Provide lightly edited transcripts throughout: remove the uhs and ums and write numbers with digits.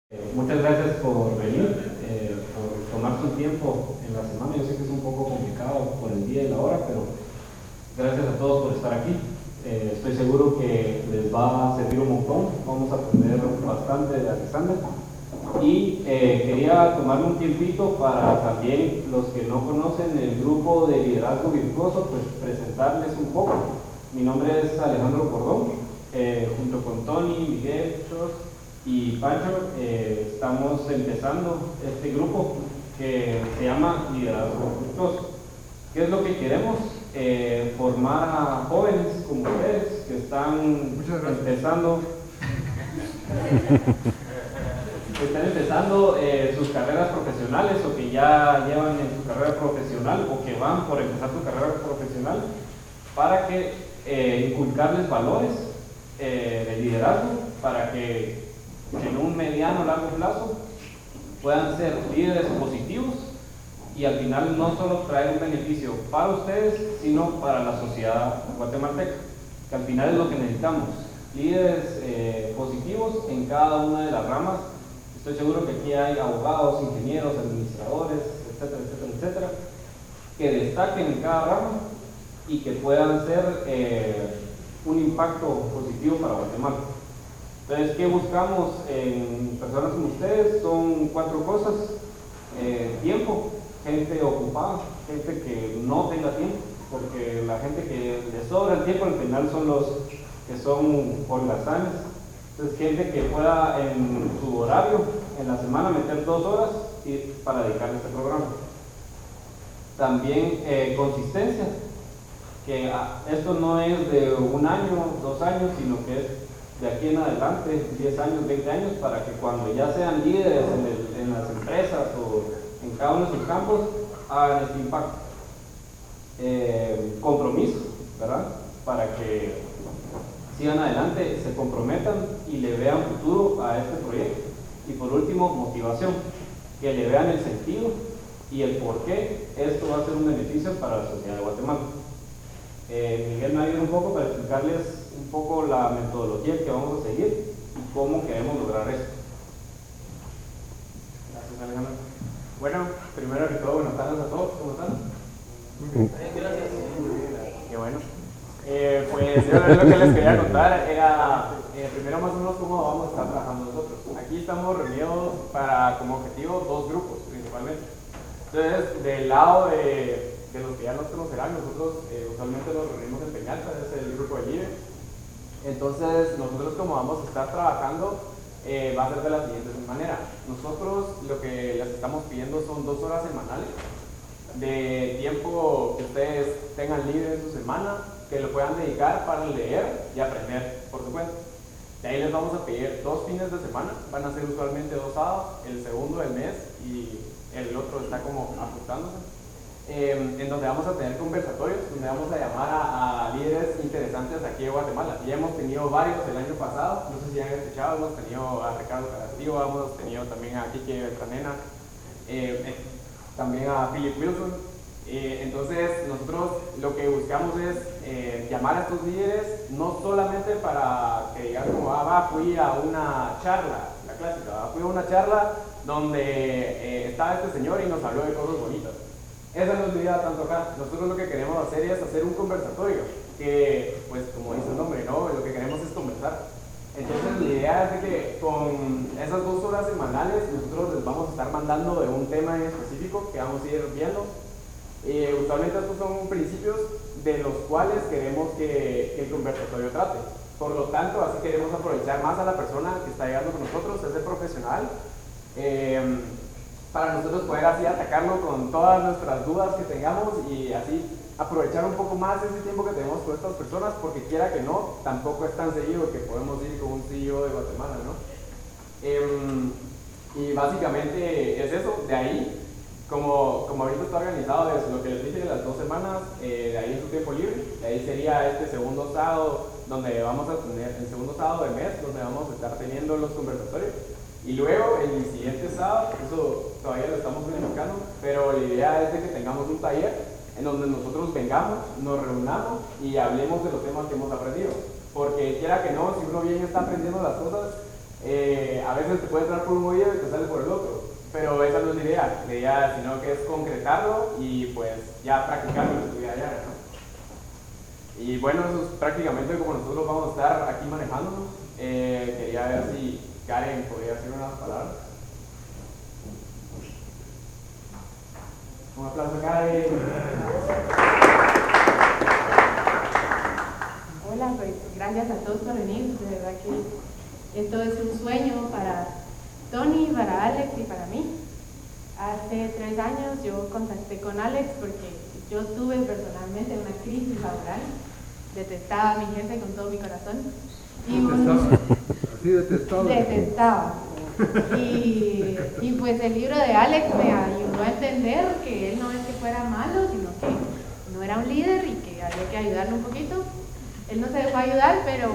Muchas gracias por venir, por tomar su tiempo en la semana. Yo sé que es un poco complicado por el día y la hora, pero gracias a todos por estar aquí. Estoy seguro que les va a servir un montón. Vamos a aprender bastante de Alexander. Y quería tomarme un tiempito para también los que no conocen el grupo de liderazgo virtuoso, pues presentarles un poco. Mi nombre es Alejandro Cordón, junto con Tony, Miguel, Chos y Pancho, estamos empezando este grupo que se llama Liderazgo Virtuoso. ¿Qué es lo que queremos? Formar a jóvenes como ustedes que están empezando sus carreras profesionales o que ya llevan en su carrera profesional o que van por empezar su carrera profesional, para que inculcarles valores de liderazgo para que en un mediano o largo plazo puedan ser líderes positivos y al final no solo traer un beneficio para ustedes, sino para la sociedad guatemalteca, que al final es lo que necesitamos, líderes positivos en cada una de las ramas. Estoy seguro que aquí hay abogados, ingenieros, administradores, etcétera, etcétera, etcétera, que destaquen en cada rama y que puedan ser un impacto positivo para Guatemala. Entonces, ¿qué buscamos en personas como ustedes? Son 4 cosas. Tiempo, gente ocupada, gente que no tenga tiempo, porque la gente que le sobra el tiempo al final son los que son holgazanes. Entonces, gente que pueda en su horario, en la semana, meter 2 horas para dedicarle a este programa. También consistencia, que esto no es de 1 año, 2 años, sino que es de aquí en adelante, 10 años, 20 años, para que cuando ya sean líderes en las empresas o en cada uno de sus campos, hagan este impacto. Compromiso, ¿verdad? Para que sigan adelante, se comprometan y le vean futuro a este proyecto. Y por último, motivación, que le vean el sentido y el por qué esto va a ser un beneficio para la sociedad de Guatemala. Miguel me ayuda un poco para explicarles un poco la metodología que vamos a seguir y cómo queremos lograr esto. Gracias, Alejandro. Bueno, primero que todo, buenas tardes a todos, ¿cómo están? Gracias. Qué bueno. Pues yo lo que les quería contar era primero más o menos cómo vamos a estar trabajando nosotros. Aquí estamos reunidos para como objetivo 2 grupos principalmente. Entonces, del lado de los que ya nos conocerán, nosotros usualmente nos reunimos en Peñalta, es el grupo de LIDE. Entonces, nosotros como vamos a estar trabajando, va a ser de la siguiente manera. Nosotros lo que les estamos pidiendo son 2 horas semanales de tiempo que ustedes tengan libre en su semana, que lo puedan dedicar para leer y aprender por su cuenta. De ahí les vamos a pedir 2 fines de semana, van a ser usualmente 2 sábados, el segundo del mes y el otro está como ajustándose. En donde vamos a tener conversatorios, donde vamos a llamar a líderes interesantes aquí de Guatemala. Ya hemos tenido varios el año pasado, no sé si han escuchado, hemos tenido a Ricardo Castillo, hemos tenido también a Kiki Beltranena, también a Philip Wilson. Entonces nosotros lo que buscamos es llamar a estos líderes, no solamente para que digan como, fui a una charla, la clásica, fui a una charla donde estaba este señor y nos habló de cosas bonitas. Esa no es la idea tanto acá. Nosotros lo que queremos hacer es hacer un conversatorio, que pues como dice el nombre, ¿no? Lo que queremos es conversar. Entonces la idea es de que con esas 2 horas semanales nosotros les vamos a estar mandando de un tema en específico que vamos a ir viendo. Usualmente estos son principios de los cuales queremos que el conversatorio trate. Por lo tanto, así queremos aprovechar más a la persona que está llegando con nosotros, ese profesional, para nosotros poder así atacarlo con todas nuestras dudas que tengamos y así aprovechar un poco más ese tiempo que tenemos con estas personas, porque quiera que no, tampoco es tan seguido que podemos ir con un CEO de Guatemala, ¿no? Y básicamente es eso. De ahí, como ahorita está organizado, es lo que les dije de las 2 semanas, de ahí es su tiempo libre, de ahí sería este segundo sábado, donde vamos a tener, el segundo sábado del mes, donde vamos a estar teniendo los conversatorios. Y luego, el siguiente sábado, eso todavía lo estamos planificando, pero la idea es de que tengamos un taller en donde nosotros vengamos, nos reunamos y hablemos de los temas que hemos aprendido. Porque quiera que no, si uno bien está aprendiendo las cosas, A veces te puede entrar por un oído y te sale por el otro, pero esa no es la idea, sino que es concretarlo y pues ya practicarlo en tu vida diaria, ¿no? Y bueno, eso es prácticamente como nosotros vamos a estar aquí manejándonos. Quería ver si Karen podría decir unas palabras. Un aplauso, Karen. Hola, pues gracias a todos por venir. De verdad que esto es un sueño para Tony, para Alex y para mí. Hace 3 años yo contacté con Alex porque yo tuve personalmente una crisis laboral. Detestaba a mi jefe con todo mi corazón. Así detestaba. Detestaba. Y pues el libro de Alex me ayudó a entender que él no es que fuera malo, sino que no era un líder y que había que ayudarlo un poquito. Él no se dejó ayudar, pero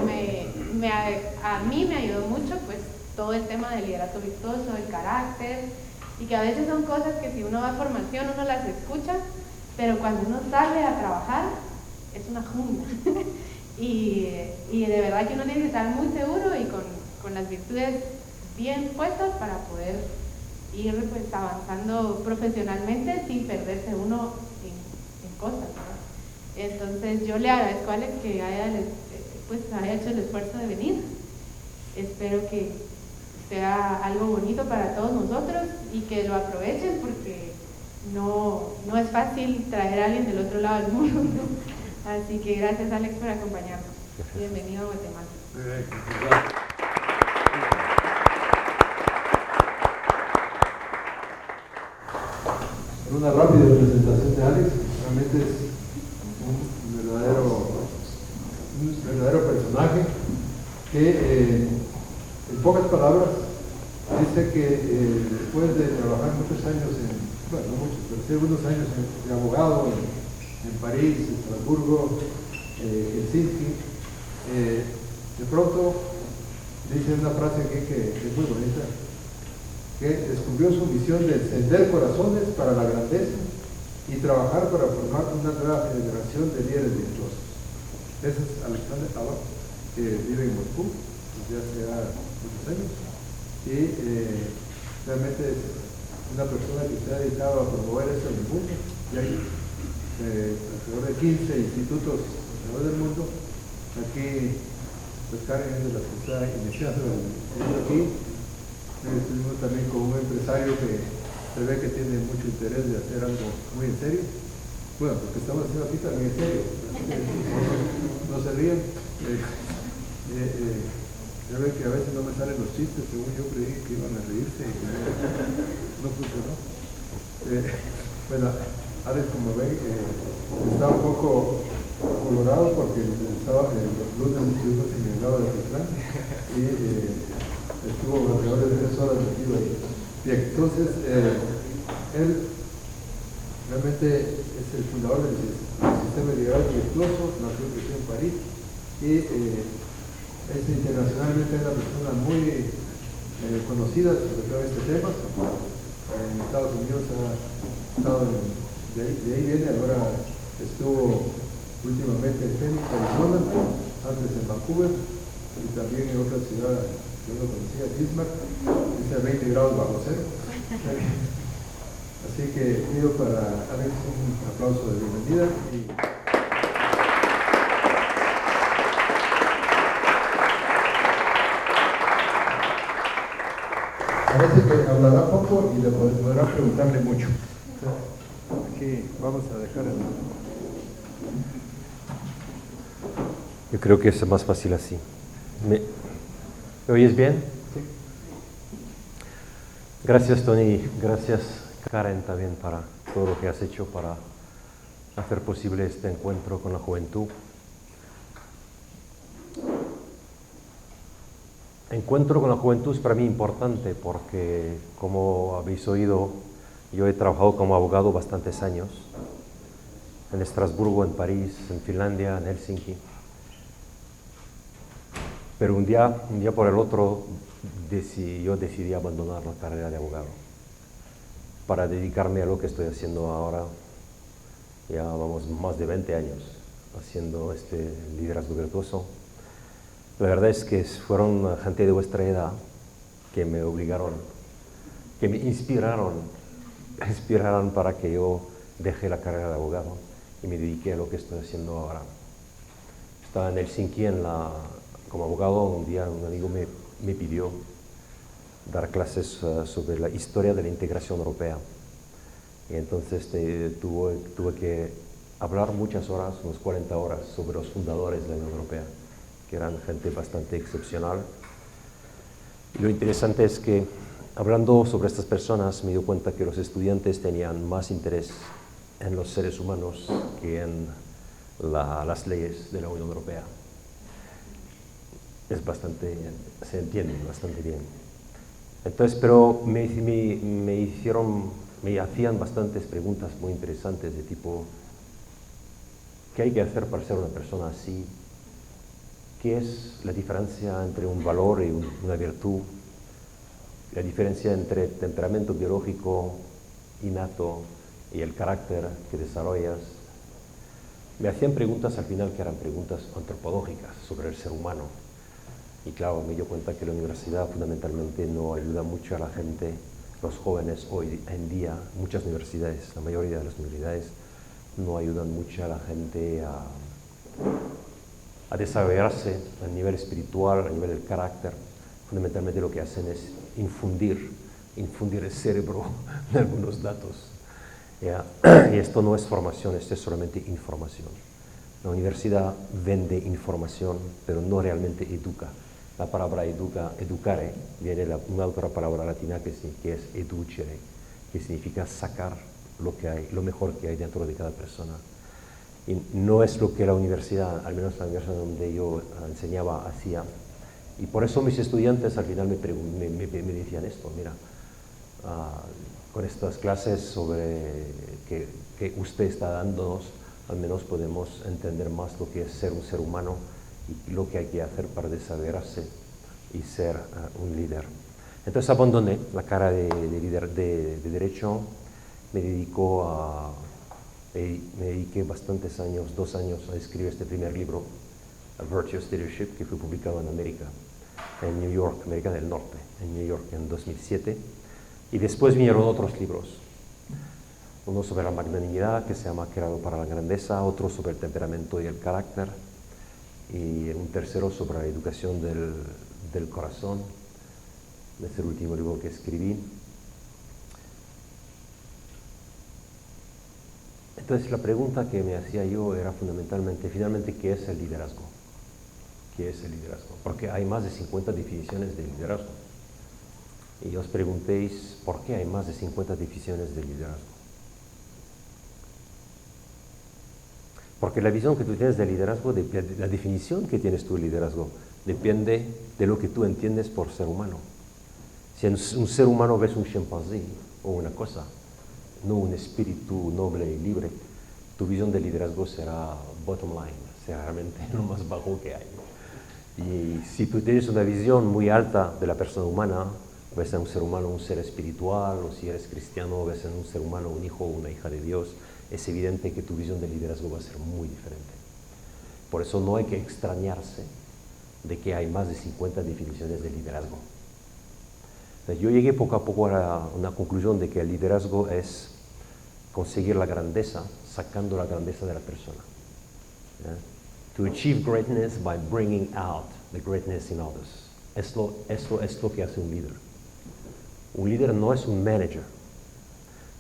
a mí me ayudó mucho pues todo el tema del liderazgo virtuoso, el carácter, y que a veces son cosas que si uno va a formación uno las escucha, pero cuando uno sale a trabajar es una jungla. y de verdad que uno tiene que estar muy seguro y con las virtudes bien puestas para poder ir pues avanzando profesionalmente sin perderse uno en cosas, ¿verdad? Entonces yo le agradezco a Alex que haya hecho el esfuerzo de venir. Espero que sea algo bonito para todos nosotros y que lo aprovechen porque no es fácil traer a alguien del otro lado del mundo. Así que gracias, Alex, por acompañarnos. Bienvenido a Guatemala. Una rápida presentación de Alex. Realmente es un verdadero personaje que en pocas palabras dice que después de trabajar muchos años no muchos, pero sí algunos años de abogado en París, Estrasburgo, Helsinki, de pronto dice una frase aquí que es muy bonita, que descubrió su misión de encender corazones para la grandeza y trabajar para formar una nueva generación de líderes virtuosos. Ese es Alexander Ava, que vive en Moscú desde hace muchos años y realmente es una persona que se ha dedicado a promover esto en el mundo. Y hay alrededor de 15 institutos alrededor del mundo. Aquí, pues Karen es de las que está iniciando el libro aquí. Estuvimos también con un empresario que se ve que tiene mucho interés de hacer algo muy en serio. Bueno, lo que estamos haciendo aquí también es serio. No se ríen. Ya ven que a veces no me salen los chistes, según yo creí que iban a reírse y no funcionó. Bueno, Alex, como ven, está un poco colorado porque el lunes estuvimos en el lado de Titlán y estuvo alrededor de 3 horas metido ahí. Bien, entonces, él realmente es el fundador del sistema de liderazgo virtuoso, nació y creció en París y es internacionalmente una persona muy conocida sobre todo este tema. En Estados Unidos ha estado de ahí viene, ahora estuvo últimamente en Phoenix, Arizona, antes en Vancouver y también en otra ciudad que yo no conocía, Bismarck, dice a 20 grados bajo cero. Así que pido para Alex un aplauso de bienvenida. Parece que hablará poco y le podrá preguntarle mucho. Aquí vamos a dejar el... Yo creo que es más fácil así. ¿Me oyes bien? Sí. Gracias, Tony. Gracias, Karen, también para todo lo que has hecho para hacer posible este encuentro con la juventud. Encuentro con la juventud es para mí importante porque, como habéis oído, yo he trabajado como abogado bastantes años en Estrasburgo, en París, en Finlandia, en Helsinki. Pero un día por el otro, yo decidí abandonar la carrera de abogado para dedicarme a lo que estoy haciendo ahora. Ya vamos más de 20 años haciendo este liderazgo virtuoso. La verdad es que fueron gente de vuestra edad que me obligaron, que me inspiraron para que yo deje la carrera de abogado y me dediqué a lo que estoy haciendo ahora. Estaba en Helsinki como abogado, un día un amigo me pidió dar clases sobre la historia de la integración europea. Y entonces tuve que hablar muchas horas, unas 40 horas, sobre los fundadores de la Unión Europea, que eran gente bastante excepcional. Y lo interesante es que, hablando sobre estas personas, me di cuenta que los estudiantes tenían más interés en los seres humanos que en las leyes de la Unión Europea. Se entiende bastante bien. Entonces, pero me hacían bastantes preguntas muy interesantes de tipo, ¿qué hay que hacer para ser una persona así? ¿Qué es la diferencia entre un valor y una virtud? La diferencia entre el temperamento biológico innato y el carácter que desarrollas. Me hacían preguntas al final que eran preguntas antropológicas sobre el ser humano. Y claro, me dio cuenta que la universidad fundamentalmente no ayuda mucho a la gente, los jóvenes hoy en día, muchas universidades, la mayoría de las universidades, no ayudan mucho a la gente a desarrollarse a nivel espiritual, a nivel del carácter. Fundamentalmente lo que hacen es infundir el cerebro de algunos datos. ¿Ya? Y esto no es formación, esto es solamente información. La universidad vende información, pero no realmente educa. La palabra educare, viene de una otra palabra latina que es educere, que significa sacar lo mejor que hay dentro de cada persona. Y no es lo que la universidad, al menos la universidad donde yo enseñaba, hacía. Y por eso mis estudiantes al final me decían esto, mira, con estas clases que usted está dándonos, al menos podemos entender más lo que es ser un ser humano y lo que hay que hacer para desarrollarse y ser un líder. Entonces abandoné la carrera de líder de Derecho, me dediqué bastantes años, 2 años, a escribir este primer libro, A Virtuous Leadership, que fue publicado en América, en New York, América del Norte, en New York en 2007. Y después vinieron otros libros, uno sobre la magnanimidad, que se llama Creado para la Grandeza, otro sobre el temperamento y el carácter, y un tercero sobre la educación del corazón. Es el último libro que escribí. Entonces la pregunta que me hacía yo era finalmente, ¿qué es el liderazgo? ¿Qué es el liderazgo? Porque hay más de 50 definiciones de liderazgo. Y os preguntéis, ¿por qué hay más de 50 definiciones de liderazgo? Porque la visión que tú tienes de liderazgo, la definición que tienes tú de liderazgo, depende de lo que tú entiendes por ser humano. Si en un ser humano ves un chimpancé o una cosa, no un espíritu noble y libre, tu visión de liderazgo será bottom line, será realmente lo más bajo que hay. Y si tú tienes una visión muy alta de la persona humana, ves en un ser humano un ser espiritual, o si eres cristiano, ves en un ser humano un hijo o una hija de Dios, es evidente que tu visión de liderazgo va a ser muy diferente. Por eso no hay que extrañarse de que hay más de 50 definiciones de liderazgo. Yo llegué poco a poco a una conclusión de que el liderazgo es conseguir la grandeza, sacando la grandeza de la persona. To achieve greatness by bringing out the greatness in others. Esto es lo que hace un líder. Un líder no es un manager.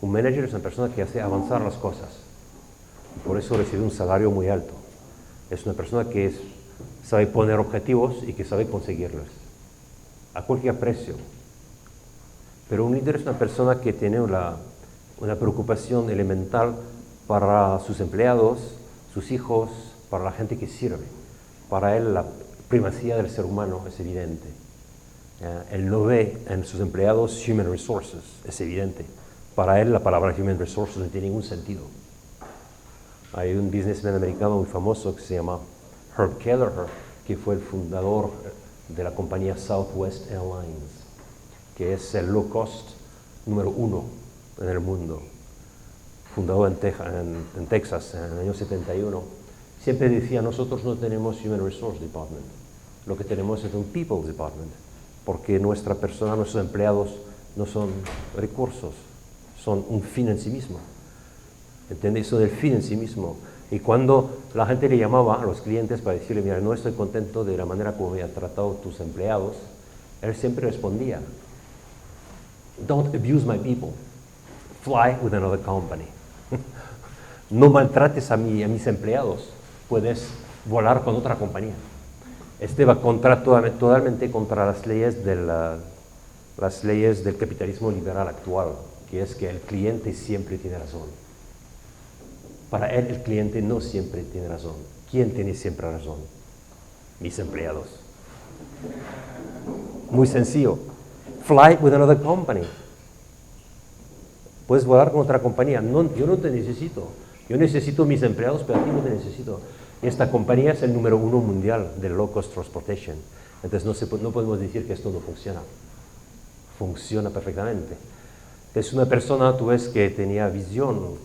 Un manager es una persona que hace avanzar las cosas. Y por eso recibe un salario muy alto. Es una persona que sabe poner objetivos y que sabe conseguirlos. A cualquier precio. Pero un líder es una persona que tiene una preocupación elemental para sus empleados, sus hijos, para la gente que sirve. Para él la primacía del ser humano es evidente. Él no ve en sus empleados human resources, es evidente. Para él la palabra human resources no tiene ningún sentido. Hay un businessman americano muy famoso que se llama Herb Kelleher, que fue el fundador de la compañía Southwest Airlines, que es el low cost número 1 en el mundo, fundado en Texas en el año 71. Siempre decía, nosotros no tenemos Human Resource Department, lo que tenemos es un People Department. porque nuestra persona, nuestros empleados no son recursos, son un fin en sí mismo. ¿Entiendes? Son el fin en sí mismo. Y cuando la gente le llamaba a los clientes para decirle, mira, no estoy contento de la manera como me han tratado tus empleados, él siempre respondía, don't abuse my people, fly with another company. No maltrates a mis empleados, puedes volar con otra compañía. Este va totalmente contra las leyes del capitalismo liberal actual, que es que el cliente siempre tiene razón. Para él el cliente no siempre tiene razón. ¿Quién tiene siempre razón? Mis empleados. Muy sencillo. Fly with another company. Puedes volar con otra compañía. No, yo no te necesito. Yo necesito mis empleados, pero a ti no te necesito. Y esta compañía es el número 1 mundial de low cost transportation. Entonces no podemos decir que esto no funciona. Funciona perfectamente. Es una persona, tú ves, que tenía visión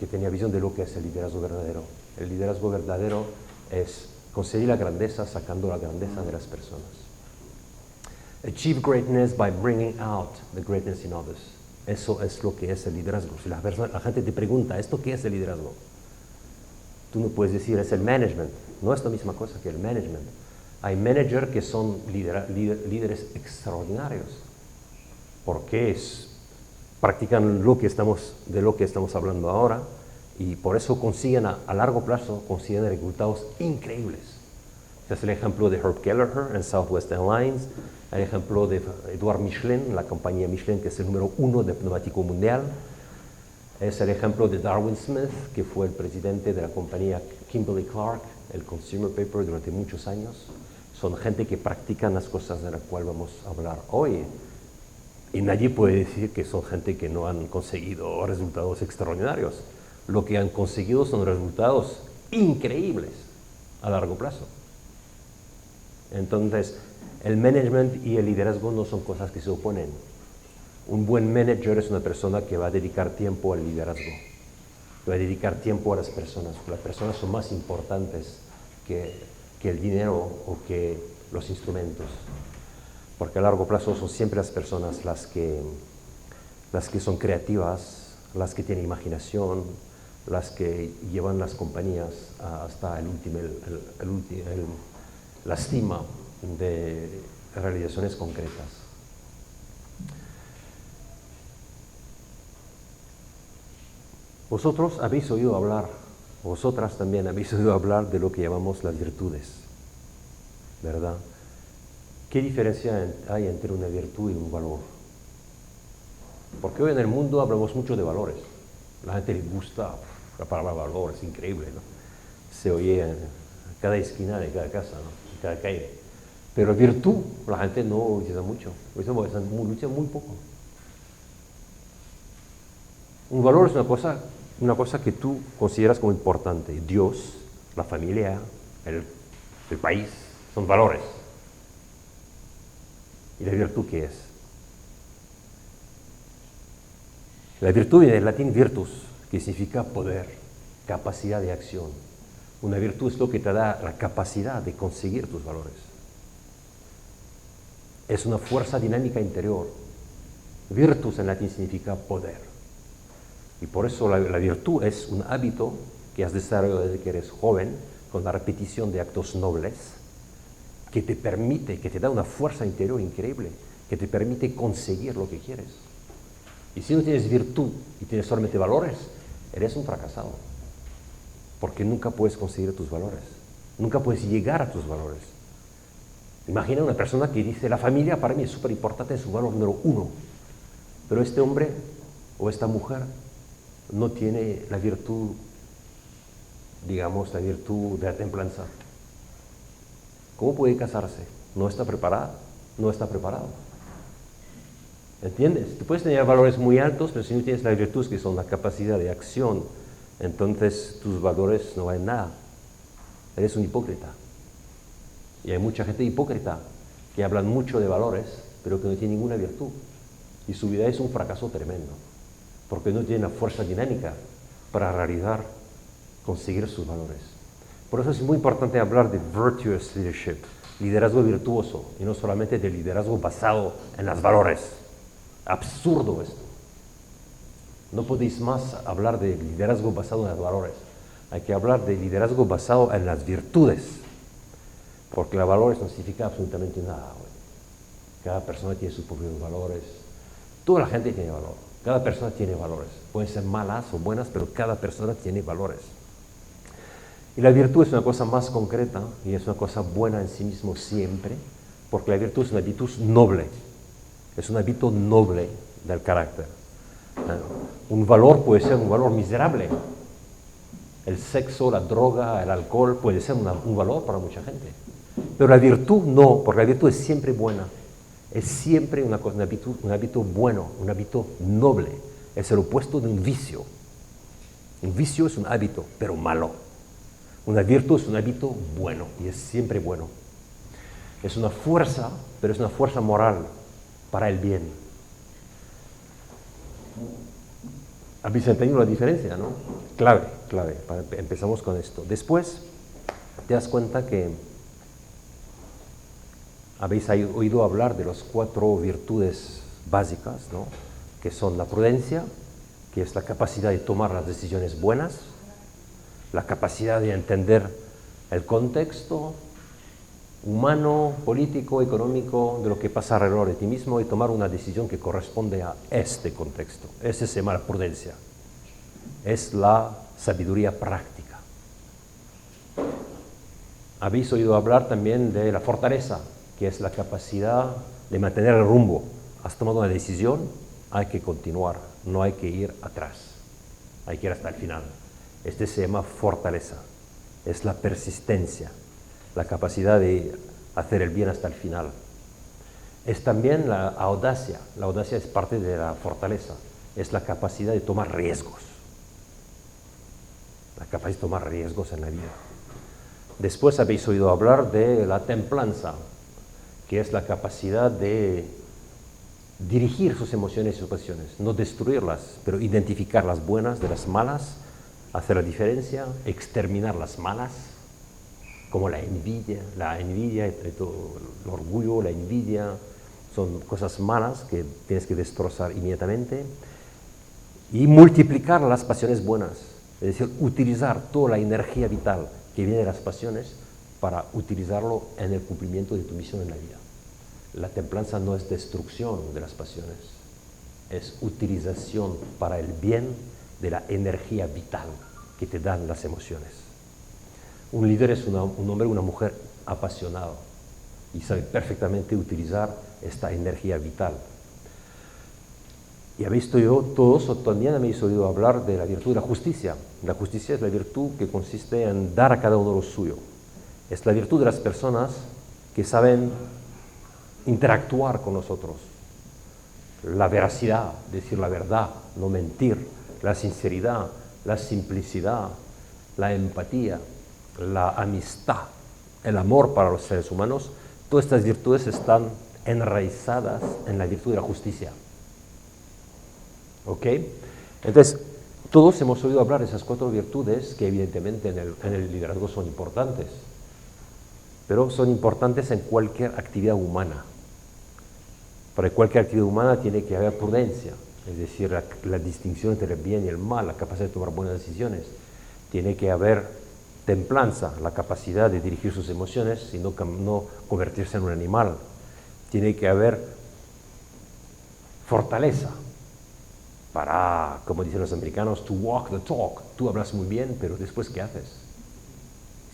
de lo que es el liderazgo verdadero. El liderazgo verdadero es conseguir la grandeza sacando la grandeza de las personas. Achieve greatness by bringing out the greatness in others. Eso es lo que es el liderazgo. Si la gente te pregunta, ¿esto qué es el liderazgo? Tú no puedes decir, es el management. No es la misma cosa que el management. Hay managers que son líderes extraordinarios. Porque practican de lo que estamos hablando ahora y por eso consiguen a largo plazo resultados increíbles. Este es el ejemplo de Herb Kelleher en Southwest Airlines, el ejemplo de Edouard Michelin, la compañía Michelin, que es el número 1 de pneumático mundial. Es el ejemplo de Darwin Smith, que fue el presidente de la compañía Kimberly-Clark, el Consumer Paper, durante muchos años. Son gente que practican las cosas de las cuales vamos a hablar hoy. Y nadie puede decir que son gente que no han conseguido resultados extraordinarios. Lo que han conseguido son resultados increíbles a largo plazo. Entonces, el management y el liderazgo no son cosas que se oponen. Un buen manager es una persona que va a dedicar tiempo al liderazgo, que va a dedicar tiempo a las personas. Las personas son más importantes que el dinero o que los instrumentos. Porque a largo plazo son siempre las personas las que son creativas, las que tienen imaginación, las que llevan las compañías hasta la cima de realizaciones concretas. Vosotros habéis oído hablar, vosotras también habéis oído hablar de lo que llamamos las virtudes, ¿verdad? ¿Qué diferencia hay entre una virtud y un valor? Porque hoy en el mundo hablamos mucho de valores. A la gente le gusta la palabra valor, es increíble, ¿no? Se oye en cada esquina de cada casa, ¿no? En cada calle. Pero virtud, la gente no utiliza mucho, utiliza muy poco. Un valor es una cosa que tú consideras como importante. Dios, la familia, el país, son valores. ¿Y la virtud qué es? La virtud viene del latín virtus, que significa poder, capacidad de acción. Una virtud es lo que te da la capacidad de conseguir tus valores. Es una fuerza dinámica interior. Virtus en latín significa poder. Y por eso la virtud es un hábito que has desarrollado desde que eres joven, con la repetición de actos nobles, que te permite, que te da una fuerza interior increíble, que te permite conseguir lo que quieres. Y si no tienes virtud y tienes solamente valores, eres un fracasado. Porque nunca puedes conseguir tus valores. Nunca puedes llegar a tus valores. Imagina una persona que dice, la familia para mí es súper importante, es su valor número 1. Pero este hombre o esta mujer no tiene la virtud, digamos, la virtud de la templanza. ¿Cómo puede casarse? No está preparada, no está preparado. ¿Entiendes? Tú puedes tener valores muy altos, pero si no tienes las virtudes que son la capacidad de acción, entonces tus valores no valen nada. Eres un hipócrita. Y hay mucha gente hipócrita que hablan mucho de valores, pero que no tiene ninguna virtud. Y su vida es un fracaso tremendo, porque no tiene la fuerza dinámica para conseguir sus valores. Por eso es muy importante hablar de virtuous leadership, liderazgo virtuoso y no solamente de liderazgo basado en los valores. Absurdo esto. No podéis más hablar de liderazgo basado en los valores. Hay que hablar de liderazgo basado en las virtudes, porque los valores no significan absolutamente nada. Cada persona tiene sus propios valores. Toda la gente tiene valor. Cada persona tiene valores. Pueden ser malas o buenas, pero cada persona tiene valores. Y la virtud es una cosa más concreta y es una cosa buena en sí mismo siempre, porque la virtud es una virtud noble. Es un hábito noble del carácter. Un valor puede ser un valor miserable. El sexo, la droga, el alcohol puede ser un valor para mucha gente. Pero la virtud no, porque la virtud es siempre buena. Es siempre un hábito bueno, un hábito noble. Es el opuesto de un vicio. Un vicio es un hábito, pero malo. Una virtud es un hábito bueno y es siempre bueno. Es una fuerza, pero es una fuerza moral para el bien. ¿Habéis entendido la diferencia, no? Clave. Empezamos con esto. Después te das cuenta que habéis oído hablar de las 4 virtudes básicas, ¿no? Que son la prudencia, que es la capacidad de tomar las decisiones buenas, la capacidad de entender el contexto humano, político, económico, de lo que pasa alrededor de ti mismo y tomar una decisión que corresponde a este contexto. Ese se llama la prudencia. Es la sabiduría práctica. Habéis oído hablar también de la fortaleza, que es la capacidad de mantener el rumbo. Has tomado una decisión, hay que continuar, no hay que ir atrás, hay que ir hasta el final. Este se llama fortaleza, es la persistencia, la capacidad de hacer el bien hasta el final. Es también la audacia es parte de la fortaleza, es la capacidad de tomar riesgos, la capacidad de tomar riesgos en la vida. Después habéis oído hablar de la templanza, que es la capacidad de dirigir sus emociones y sus pasiones, no destruirlas, pero identificar las buenas de las malas, hacer la diferencia, exterminar las malas, como la envidia, el orgullo, la envidia, son cosas malas que tienes que destrozar inmediatamente, y multiplicar las pasiones buenas, es decir, utilizar toda la energía vital que viene de las pasiones para utilizarlo en el cumplimiento de tu misión en la vida. La templanza no es destrucción de las pasiones, es utilización para el bien de la energía vital que te dan las emociones. Un líder es un hombre o una mujer apasionado y sabe perfectamente utilizar esta energía vital. Y habéis oído todos, o también habéis oído hablar de la virtud de la justicia. La justicia es la virtud que consiste en dar a cada uno lo suyo. Es la virtud de las personas que saben interactuar con nosotros. La veracidad, decir la verdad, no mentir, la sinceridad, la simplicidad, la empatía, la amistad, el amor para los seres humanos, todas estas virtudes están enraizadas en la virtud de la justicia. ¿Ok? Entonces, todos hemos oído hablar de esas 4 virtudes que evidentemente en el liderazgo son importantes, pero son importantes en cualquier actividad humana. Para cualquier actividad humana tiene que haber prudencia, es decir, la distinción entre el bien y el mal, la capacidad de tomar buenas decisiones. Tiene que haber templanza, la capacidad de dirigir sus emociones y no convertirse en un animal. Tiene que haber fortaleza para, como dicen los americanos, to walk the talk. Tú hablas muy bien, pero después, ¿qué haces?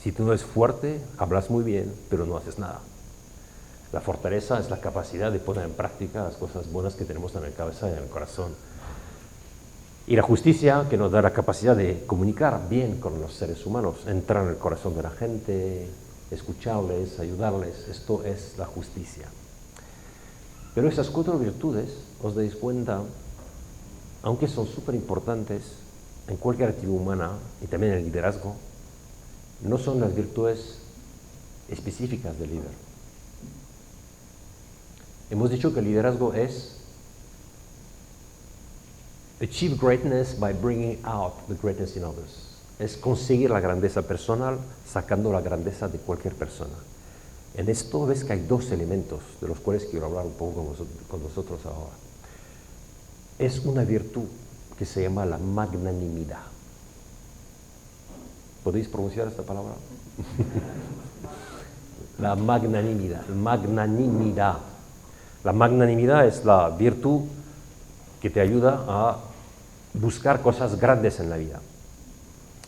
Si tú no eres fuerte, hablas muy bien, pero no haces nada. La fortaleza es la capacidad de poner en práctica las cosas buenas que tenemos en la cabeza y en el corazón. Y la justicia, que nos da la capacidad de comunicar bien con los seres humanos, entrar en el corazón de la gente, escucharles, ayudarles. Esto es la justicia. Pero esas 4 virtudes, os dais cuenta, aunque son súper importantes en cualquier actividad humana y también en el liderazgo, no son las virtudes específicas del líder. Hemos dicho que el liderazgo es achieve greatness by bringing out the greatness in others. Es conseguir la grandeza personal sacando la grandeza de cualquier persona. En esto ves que hay dos elementos de los cuales quiero hablar un poco con vosotros ahora. Es una virtud que se llama la magnanimidad. ¿Podéis pronunciar esta palabra? La magnanimidad. Magnanimidad. La magnanimidad es la virtud que te ayuda a buscar cosas grandes en la vida.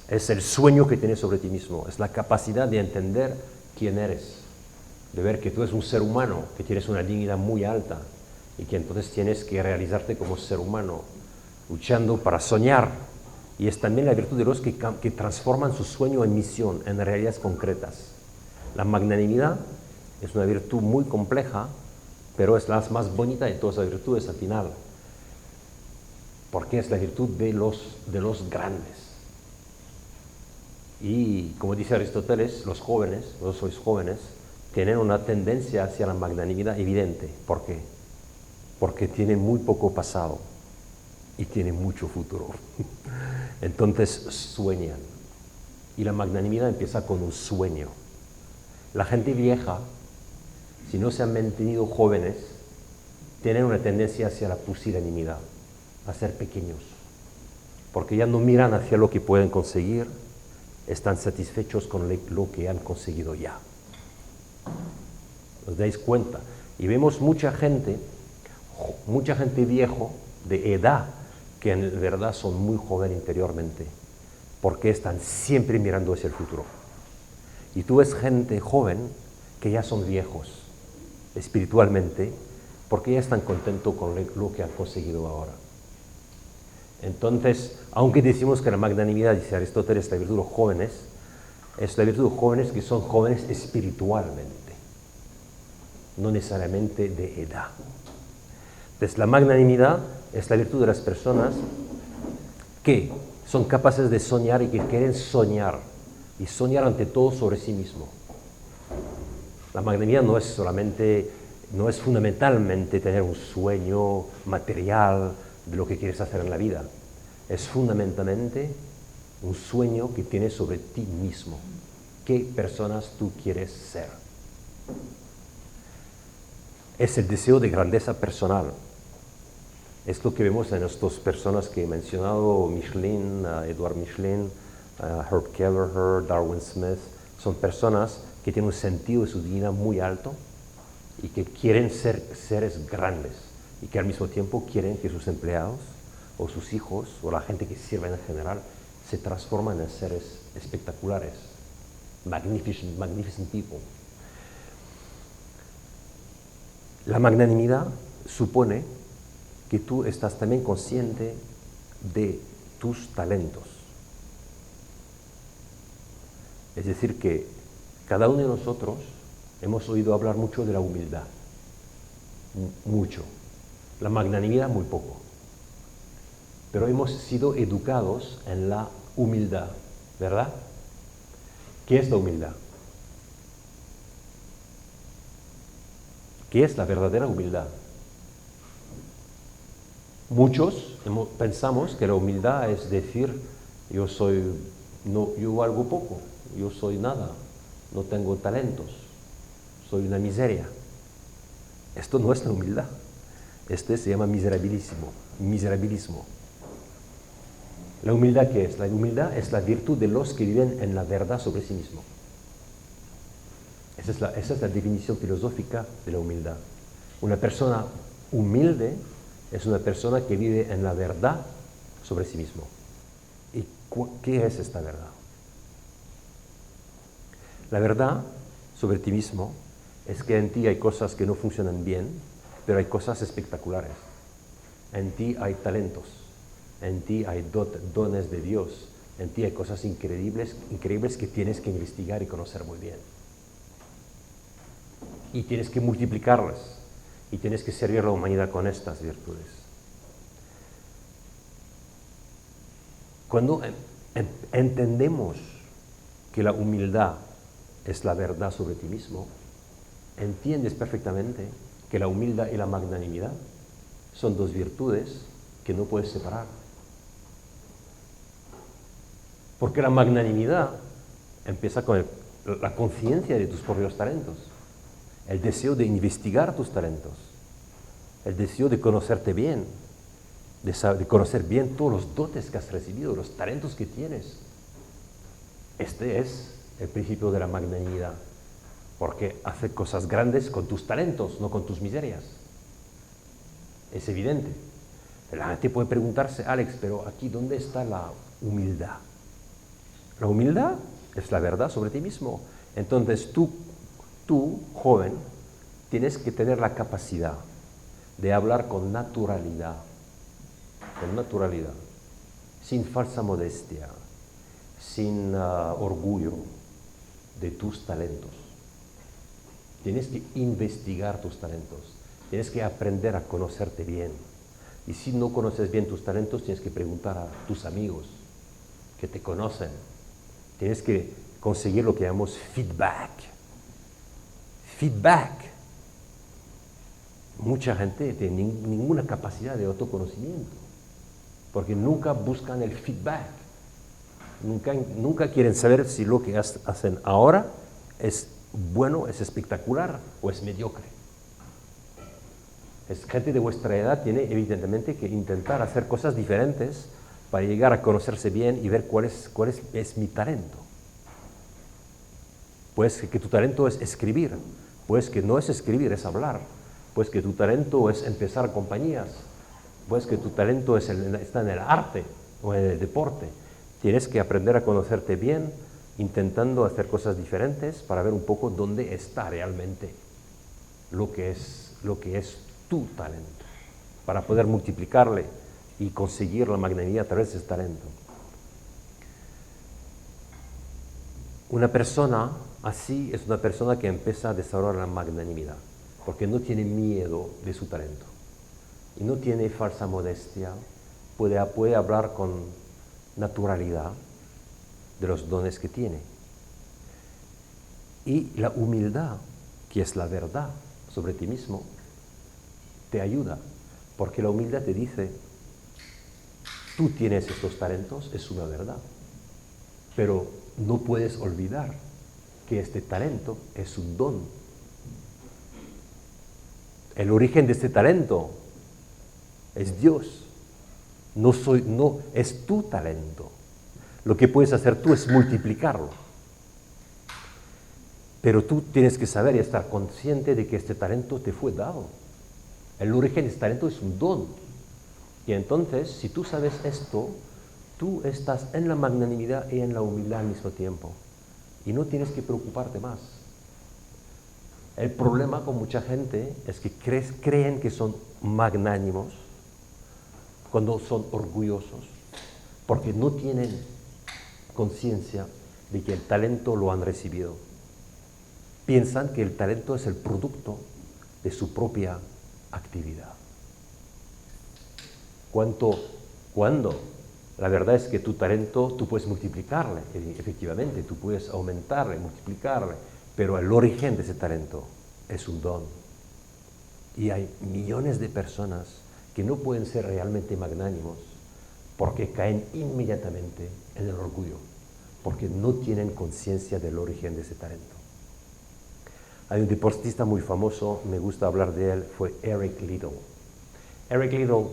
Es el sueño que tienes sobre ti mismo, es la capacidad de entender quién eres, de ver que tú eres un ser humano, que tienes una dignidad muy alta y que entonces tienes que realizarte como ser humano, luchando para soñar. Y es también la virtud de los que transforman su sueño en misión, en realidades concretas. La magnanimidad es una virtud muy compleja, pero es la más bonita de todas las virtudes al final, porque es la virtud de los grandes. Y como dice Aristóteles, los jóvenes, vosotros sois jóvenes, tienen una tendencia hacia la magnanimidad evidente. ¿Por qué? Porque tienen muy poco pasado y tienen mucho futuro. Entonces sueñan. Y la magnanimidad empieza con un sueño. La gente vieja, si no se han mantenido jóvenes, tienen una tendencia hacia la pusilanimidad, a ser pequeños, porque ya no miran hacia lo que pueden conseguir, están satisfechos con lo que han conseguido ya. ¿Os dais cuenta? Y vemos mucha gente viejo, de edad, que en verdad son muy jóvenes interiormente, porque están siempre mirando hacia el futuro. Y tú ves gente joven que ya son viejos espiritualmente, porque ya están contentos con lo que han conseguido ahora. Entonces, aunque decimos que la magnanimidad, dice Aristóteles, es la virtud de los jóvenes, es la virtud de los jóvenes que son jóvenes espiritualmente, no necesariamente de edad. Entonces, la magnanimidad es la virtud de las personas que son capaces de soñar y que quieren soñar, y soñar ante todo sobre sí mismo. La magnanimidad no es fundamentalmente tener un sueño material de lo que quieres hacer en la vida. Es fundamentalmente un sueño que tienes sobre ti mismo. ¿Qué personas tú quieres ser? Es el deseo de grandeza personal. Es lo que vemos en estas personas que he mencionado, Michelin, Edward Michelin, Herb Kelleher, Darwin Smith. Son personas que tienen un sentido de su dignidad muy alto y que quieren ser seres grandes y que al mismo tiempo quieren que sus empleados o sus hijos o la gente que sirven en general se transformen en seres espectaculares, magnificent people. La magnanimidad supone que tú estás también consciente de tus talentos. Es decir, que cada uno de nosotros hemos oído hablar mucho de la humildad, mucho. La magnanimidad muy poco. Pero hemos sido educados en la humildad, ¿verdad? ¿Qué es la humildad? ¿Qué es la verdadera humildad? Muchos pensamos que la humildad es decir, yo valgo poco, yo soy nada, no tengo talentos, soy una miseria. Esto no es la humildad. Este se llama miserabilismo. ¿La humildad qué es? La humildad es la virtud de los que viven en la verdad sobre sí mismo. Esa es la definición filosófica de la humildad. Una persona humilde es una persona que vive en la verdad sobre sí mismo. ¿Y qué es esta verdad? La verdad sobre ti mismo es que en ti hay cosas que no funcionan bien, pero hay cosas espectaculares. En ti hay talentos, en ti hay dones de Dios, en ti hay cosas increíbles que tienes que investigar y conocer muy bien. Y tienes que multiplicarlas, y tienes que servir a la humanidad con estas virtudes. Cuando entendemos que la humildad es la verdad sobre ti mismo, entiendes perfectamente que la humildad y la magnanimidad son dos virtudes que no puedes separar. Porque la magnanimidad empieza con la conciencia de tus propios talentos. el deseo de investigar tus talentos, el deseo de conocerte bien, de conocer bien todos los dotes que has recibido, los talentos que tienes. Este es el principio de la magnanimidad, porque hace cosas grandes con tus talentos, no con tus miserias. Es evidente. La gente puede preguntarse, Alex, pero aquí ¿dónde está la humildad? La humildad es la verdad sobre ti mismo. Entonces tú, joven, tienes que tener la capacidad de hablar con naturalidad, sin falsa modestia, sin orgullo de tus talentos. Tienes que investigar tus talentos, tienes que aprender a conocerte bien. Y si no conoces bien tus talentos, tienes que preguntar a tus amigos que te conocen. Tienes que conseguir lo que llamamos feedback. Feedback. Mucha gente tiene ninguna capacidad de autoconocimiento, porque nunca buscan el feedback. Nunca quieren saber si lo que hacen ahora es bueno, es espectacular o es mediocre. Gente de vuestra edad tiene evidentemente que intentar hacer cosas diferentes para llegar a conocerse bien y ver cuál es mi talento. Pues que tu talento es escribir, pues que no es escribir, es hablar, pues que tu talento es empezar compañías, pues que tu talento está en el arte o en el deporte. Tienes que aprender a conocerte bien, intentando hacer cosas diferentes para ver un poco dónde está realmente lo que es tu talento, para poder multiplicarle y conseguir la magnanimidad a través de ese talento. Una persona así es una persona que empieza a desarrollar la magnanimidad, porque no tiene miedo de su talento y no tiene falsa modestia, puede hablar con naturalidad de los dones que tiene. Y la humildad, que es la verdad sobre ti mismo, te ayuda, porque la humildad te dice, tú tienes estos talentos, es una verdad, pero no puedes olvidar que este talento es un don. El origen de este talento es Dios, no es tu talento. Lo que puedes hacer tú es multiplicarlo. Pero tú tienes que saber y estar consciente de que este talento te fue dado. El origen de este talento es un don. Y entonces, si tú sabes esto, tú estás en la magnanimidad y en la humildad al mismo tiempo. Y no tienes que preocuparte más. El problema con mucha gente es que creen que son magnánimos cuando son orgullosos, porque no tienen conciencia de que el talento lo han recibido. Piensan que el talento es el producto de su propia actividad. Cuando la verdad es que tu talento tú puedes multiplicarle, efectivamente, tú puedes aumentarle, multiplicarle, pero el origen de ese talento es un don. Y hay millones de personas que no pueden ser realmente magnánimos porque caen inmediatamente en el orgullo, porque no tienen conciencia del origen de ese talento. Hay un deportista muy famoso, me gusta hablar de él, fue Eric Liddell. Eric Liddell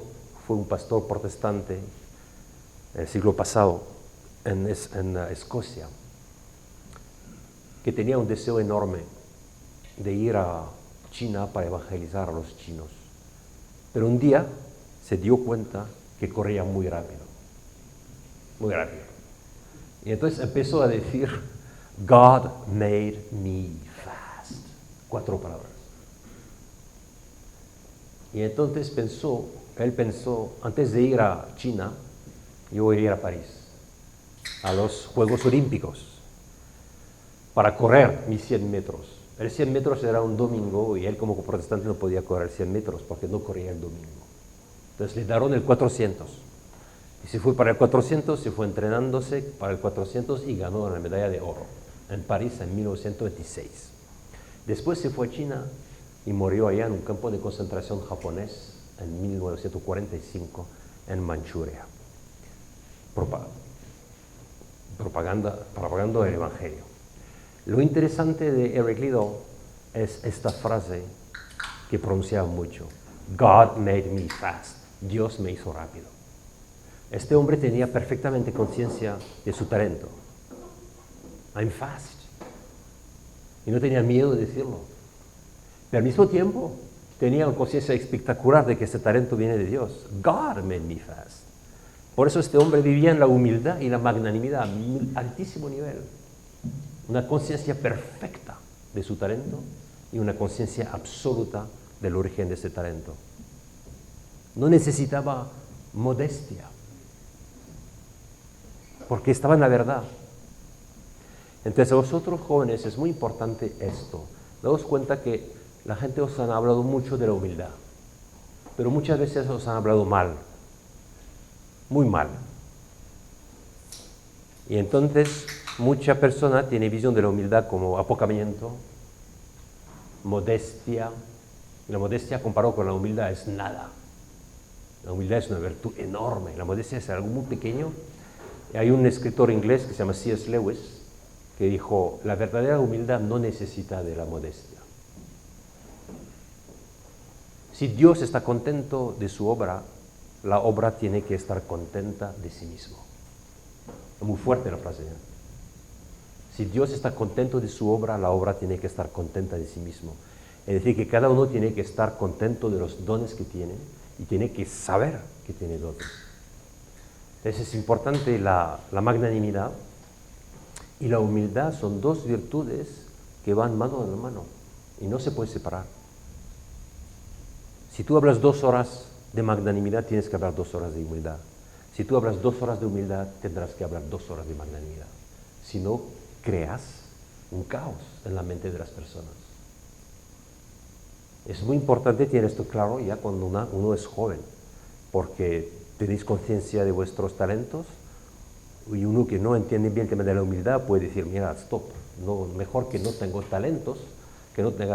fue un pastor protestante en el siglo pasado en Escocia, que tenía un deseo enorme de ir a China para evangelizar a los chinos. Pero un día se dio cuenta que corría muy rápido. Y entonces empezó a decir, God made me fast. 4 palabras. Y entonces él pensó, antes de ir a China, yo voy a ir a París, a los Juegos Olímpicos, para correr mis 100 metros. El 100 metros era un domingo y él como protestante no podía correr 100 metros porque no corría el domingo. Entonces le dieron el 400. Y se fue para el 400, se fue entrenándose para el 400 y ganó la medalla de oro en París en 1926. Después se fue a China y murió allá en un campo de concentración japonés en 1945 en Manchuria, propagando el Evangelio. Lo interesante de Eric Liddell es esta frase que pronunciaba mucho. God made me fast. Dios me hizo rápido. Este hombre tenía perfectamente conciencia de su talento. I'm fast. Y no tenía miedo de decirlo. Pero al mismo tiempo tenía una conciencia espectacular de que este talento viene de Dios. God made me fast. Por eso este hombre vivía en la humildad y la magnanimidad, altísimo nivel. Una conciencia perfecta de su talento y una conciencia absoluta del origen de ese talento. No necesitaba modestia, porque estaba en la verdad. Entonces a vosotros jóvenes es muy importante esto. Daos cuenta que la gente os ha hablado mucho de la humildad, pero muchas veces os han hablado mal, muy mal. Y entonces mucha persona tiene visión de la humildad como apocamiento, modestia. La modestia comparado con la humildad es nada. La humildad es una virtud enorme. La modestia es algo muy pequeño. Hay un escritor inglés que se llama C.S. Lewis que dijo, la verdadera humildad no necesita de la modestia. Si Dios está contento de su obra, la obra tiene que estar contenta de sí mismo. Es muy fuerte la frase. Si Dios está contento de su obra, la obra tiene que estar contenta de sí mismo. Es decir, que cada uno tiene que estar contento de los dones que tiene y tiene que saber que tiene dones. Entonces es importante la magnanimidad y la humildad son dos virtudes que van mano en mano y no se puede separar. Si tú hablas 2 horas de magnanimidad, tienes que hablar 2 horas de humildad. Si tú hablas 2 horas de humildad, tendrás que hablar 2 horas de magnanimidad. Si no, creas un caos en la mente de las personas. Es muy importante tener esto claro ya cuando uno es joven, porque tenéis conciencia de vuestros talentos y uno que no entiende bien el tema de la humildad puede decir, mira, stop, no, mejor que no tenga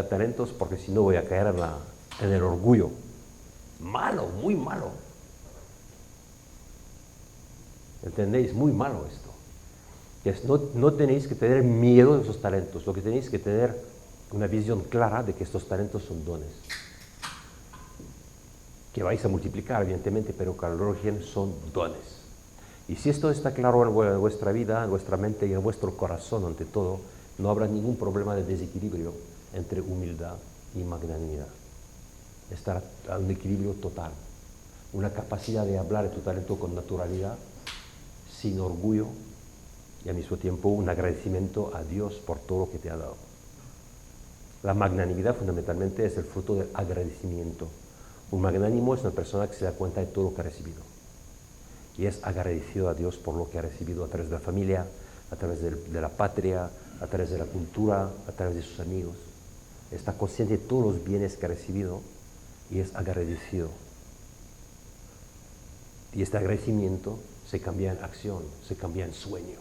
talentos, porque si no voy a caer en el orgullo. Malo, muy malo. ¿Entendéis? Muy malo esto. No tenéis que tener miedo de esos talentos, lo que tenéis que tener una visión clara de que estos talentos son dones. Que vais a multiplicar, evidentemente, pero que al origen son dones. Y si esto está claro en vuestra vida, en vuestra mente y en vuestro corazón, ante todo, no habrá ningún problema de desequilibrio entre humildad y magnanimidad. Estar a un equilibrio total. Una capacidad de hablar de tu talento con naturalidad, sin orgullo, y al mismo tiempo un agradecimiento a Dios por todo lo que te ha dado. La magnanimidad fundamentalmente es el fruto del agradecimiento. Un magnánimo es una persona que se da cuenta de todo lo que ha recibido y es agradecido a Dios por lo que ha recibido a través de la familia, a través de la patria, a través de la cultura, a través de sus amigos. Está consciente de todos los bienes que ha recibido y es agradecido. Y este agradecimiento se cambia en acción, se cambia en sueño.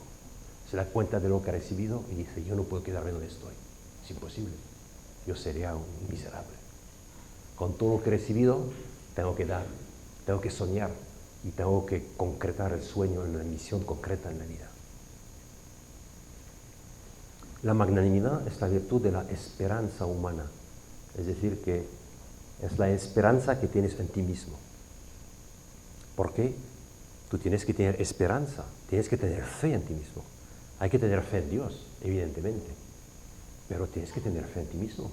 Se da cuenta de lo que ha recibido y dice, yo no puedo quedarme donde estoy. Es imposible. Yo sería un miserable. Con todo lo que he recibido, tengo que dar, tengo que soñar y tengo que concretar el sueño en una misión concreta en la vida. La magnanimidad es la virtud de la esperanza humana, es decir, que es la esperanza que tienes en ti mismo. ¿Por qué? Tú tienes que tener esperanza, tienes que tener fe en ti mismo. Hay que tener fe en Dios, evidentemente, pero tienes que tener fe en ti mismo,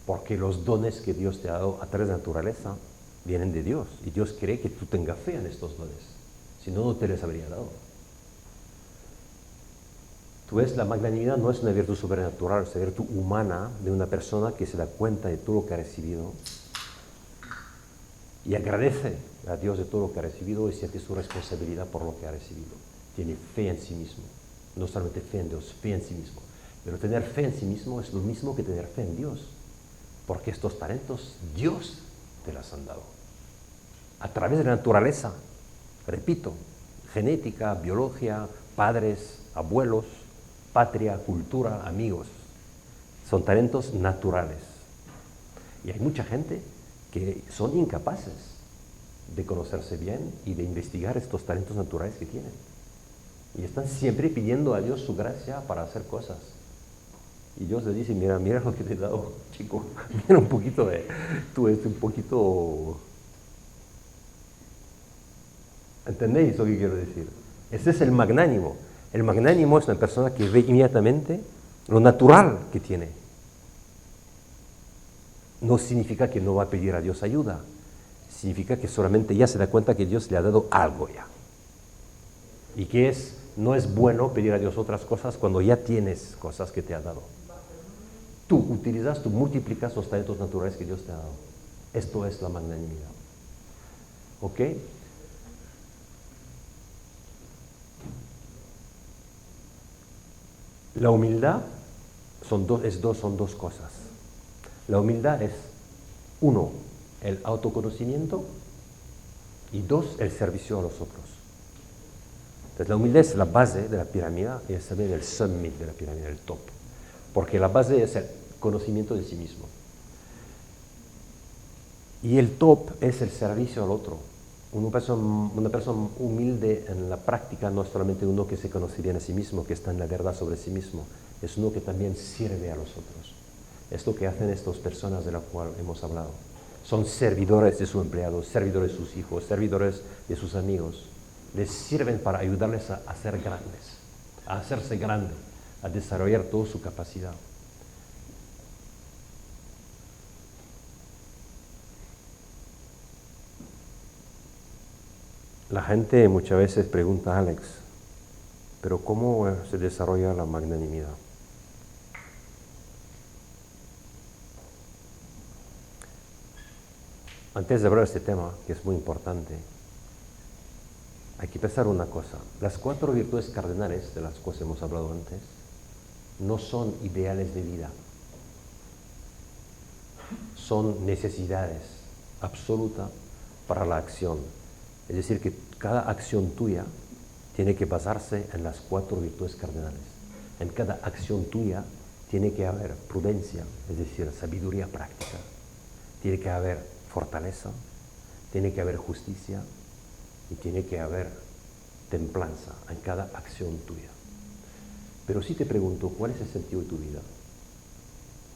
porque los dones que Dios te ha dado a través de la naturaleza vienen de Dios, y Dios quiere que tú tengas fe en estos dones, si no, no te les habría dado. Tú ves, la magnanimidad no es una virtud sobrenatural, es una virtud humana de una persona que se da cuenta de todo lo que ha recibido y agradece a Dios de todo lo que ha recibido y siente su responsabilidad por lo que ha recibido. Tiene fe en sí mismo, no solamente fe en Dios, fe en sí mismo. Pero tener fe en sí mismo es lo mismo que tener fe en Dios, porque estos talentos Dios te los han dado. A través de la naturaleza, repito, genética, biología, padres, abuelos, patria, cultura, amigos. Son talentos naturales. Y hay mucha gente que son incapaces de conocerse bien y de investigar estos talentos naturales que tienen. Y están siempre pidiendo a Dios su gracia para hacer cosas. Y Dios le dice, mira lo que te he dado, chico. Mira un poquito tú eres un poquito... ¿Entendéis lo que quiero decir? Ese es el magnánimo. El magnánimo es una persona que ve inmediatamente lo natural que tiene. No significa que no va a pedir a Dios ayuda. Significa que solamente ya se da cuenta que Dios le ha dado algo ya. Y que no es bueno pedir a Dios otras cosas cuando ya tienes cosas que te ha dado. Tú multiplicas los talentos naturales que Dios te ha dado. Esto es la magnanimidad. ¿Ok? La humildad son dos cosas. La humildad es, 1, el autoconocimiento y 2, el servicio a los otros. Entonces la humildad es la base de la pirámide y es también el summit de la pirámide, el top. Porque la base es el conocimiento de sí mismo. Y el top es el servicio al otro. Una persona humilde en la práctica no es solamente uno que se conoce bien a sí mismo, que está en la verdad sobre sí mismo, es uno que también sirve a los otros. Es lo que hacen estas personas de las cuales hemos hablado. Son servidores de sus empleados, servidores de sus hijos, servidores de sus amigos. Les sirven para ayudarles a ser grandes, a hacerse grandes, a desarrollar toda su capacidad. La gente muchas veces pregunta a Alex, pero ¿cómo se desarrolla la magnanimidad? Antes de hablar de este tema, que es muy importante, hay que pensar una cosa. Las 4 virtudes cardinales de las cuales hemos hablado antes no son ideales de vida, son necesidades absolutas para la acción. Es decir, que cada acción tuya tiene que basarse en las 4 virtudes cardinales. En cada acción tuya tiene que haber prudencia, es decir, sabiduría práctica. Tiene que haber fortaleza, tiene que haber justicia y tiene que haber templanza en cada acción tuya. Pero si te pregunto, ¿cuál es el sentido de tu vida?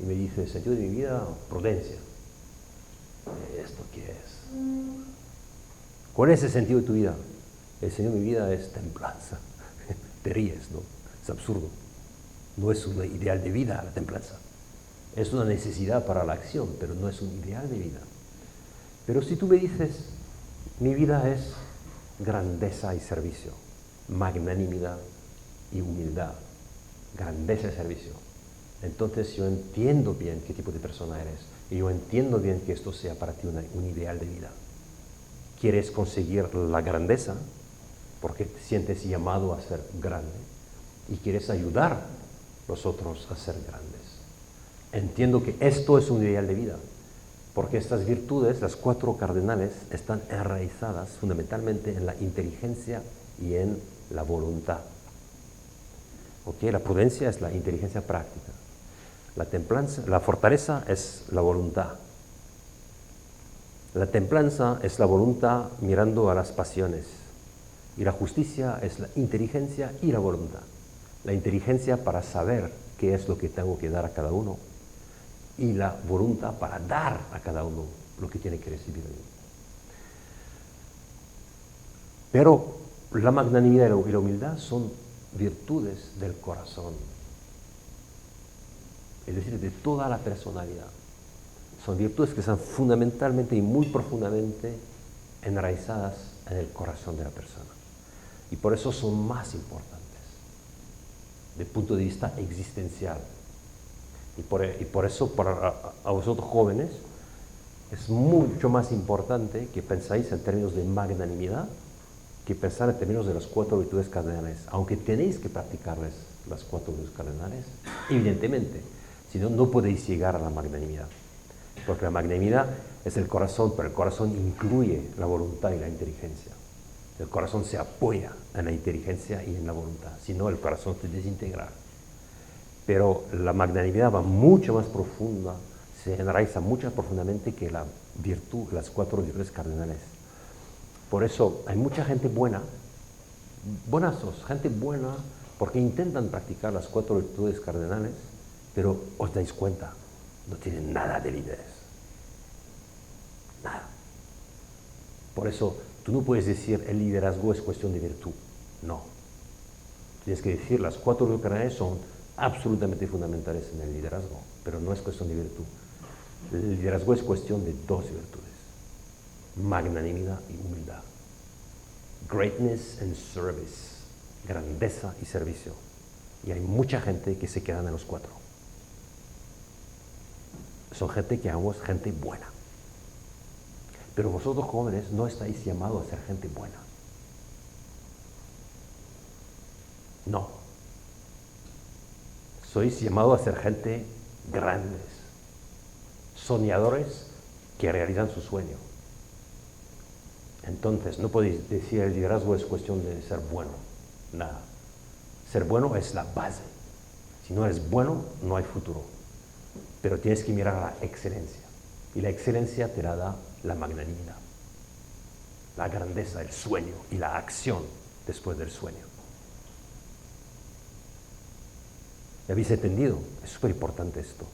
Y me dice, el sentido de mi vida, prudencia. ¿Esto qué es? ¿Cuál es el sentido de tu vida? El sentido de mi vida es templanza. Te ríes, ¿no? Es absurdo. No es un ideal de vida la templanza. Es una necesidad para la acción, pero no es un ideal de vida. Pero si tú me dices, mi vida es grandeza y servicio, magnanimidad y humildad, grandeza y servicio, entonces yo entiendo bien qué tipo de persona eres y yo entiendo bien que esto sea para ti un ideal de vida. Quieres conseguir la grandeza porque te sientes llamado a ser grande y quieres ayudar a los otros a ser grandes. Entiendo que esto es un ideal de vida porque estas virtudes, las 4 cardinales, están enraizadas fundamentalmente en la inteligencia y en la voluntad. ¿Okay? La prudencia es la inteligencia práctica. La templanza, la fortaleza es la voluntad. La templanza es la voluntad mirando a las pasiones. Y la justicia es la inteligencia y la voluntad. La inteligencia para saber qué es lo que tengo que dar a cada uno. Y la voluntad para dar a cada uno lo que tiene que recibir de mí. Pero la magnanimidad y la humildad son virtudes del corazón. Es decir, de toda la personalidad. Son virtudes que están fundamentalmente y muy profundamente enraizadas en el corazón de la persona. Y por eso son más importantes, desde el punto de vista existencial. Y por eso para a vosotros jóvenes es mucho más importante que pensáis en términos de magnanimidad que pensar en términos de las 4 virtudes cardinales. Aunque tenéis que practicarles las 4 virtudes cardinales, evidentemente, si no, no podéis llegar a la magnanimidad. Porque la magnanimidad es el corazón, pero el corazón incluye la voluntad y la inteligencia. El corazón se apoya en la inteligencia y en la voluntad, si no el corazón se desintegra. Pero la magnanimidad va mucho más profunda, se enraiza mucho más profundamente que la virtud, las 4 virtudes cardinales. Por eso hay mucha gente buena, buenazos, gente buena, porque intentan practicar las 4 virtudes cardinales, Pero os dais cuenta, no tienen nada de líderes. Nada. Por eso, tú no puedes decir el liderazgo es cuestión de virtud. No. Tienes que decir, las 4 virtudes cardinales son absolutamente fundamentales en el liderazgo, pero no es cuestión de virtud. El liderazgo es cuestión de 2 virtudes: magnanimidad y humildad. Greatness and service, grandeza y servicio. Y hay mucha gente que se quedan en los 4. Son gente que llamamos gente buena. Pero vosotros jóvenes no estáis llamados a ser gente buena. No. Sois llamados a ser gente grandes, soñadores que realizan su sueño. Entonces, no podéis decir el liderazgo es cuestión de ser bueno. Nada. Ser bueno es la base. Si no eres bueno, no hay futuro. Pero tienes que mirar a la excelencia. Y la excelencia te la da la magnanimidad, la grandeza, el sueño y la acción después del sueño. ¿Me habéis entendido? Es súper importante esto.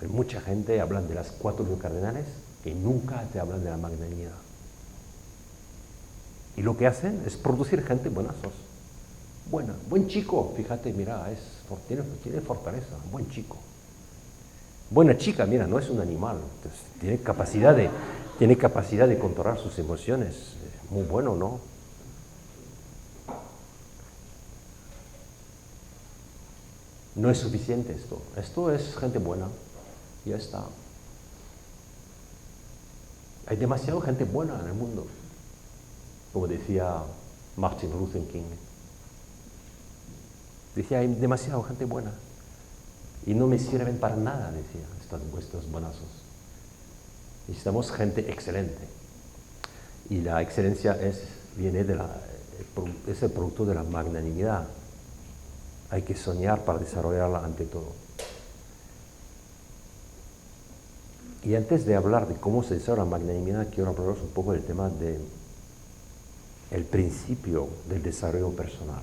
Hay mucha gente habla de las 4 virtudes cardinales y nunca te hablan de la magnanimidad. Y lo que hacen es producir gente buenazos. Buena, buen chico, fíjate, mira, tiene fortaleza, buen chico. Buena chica, mira, no es un animal, entonces, tiene capacidad de controlar sus emociones. Muy bueno, ¿no? No es suficiente esto. Esto es gente buena. Ya está. Hay demasiada gente buena en el mundo. Como decía Martin Luther King. Decía, hay demasiada gente buena. Y no me sirven para nada, decía, estos bonazos. Necesitamos gente excelente. Y la excelencia es el producto de la magnanimidad. Hay que soñar para desarrollarla ante todo. Y antes de hablar de cómo se desarrolla la magnanimidad, quiero hablaros un poco del tema del principio del desarrollo personal.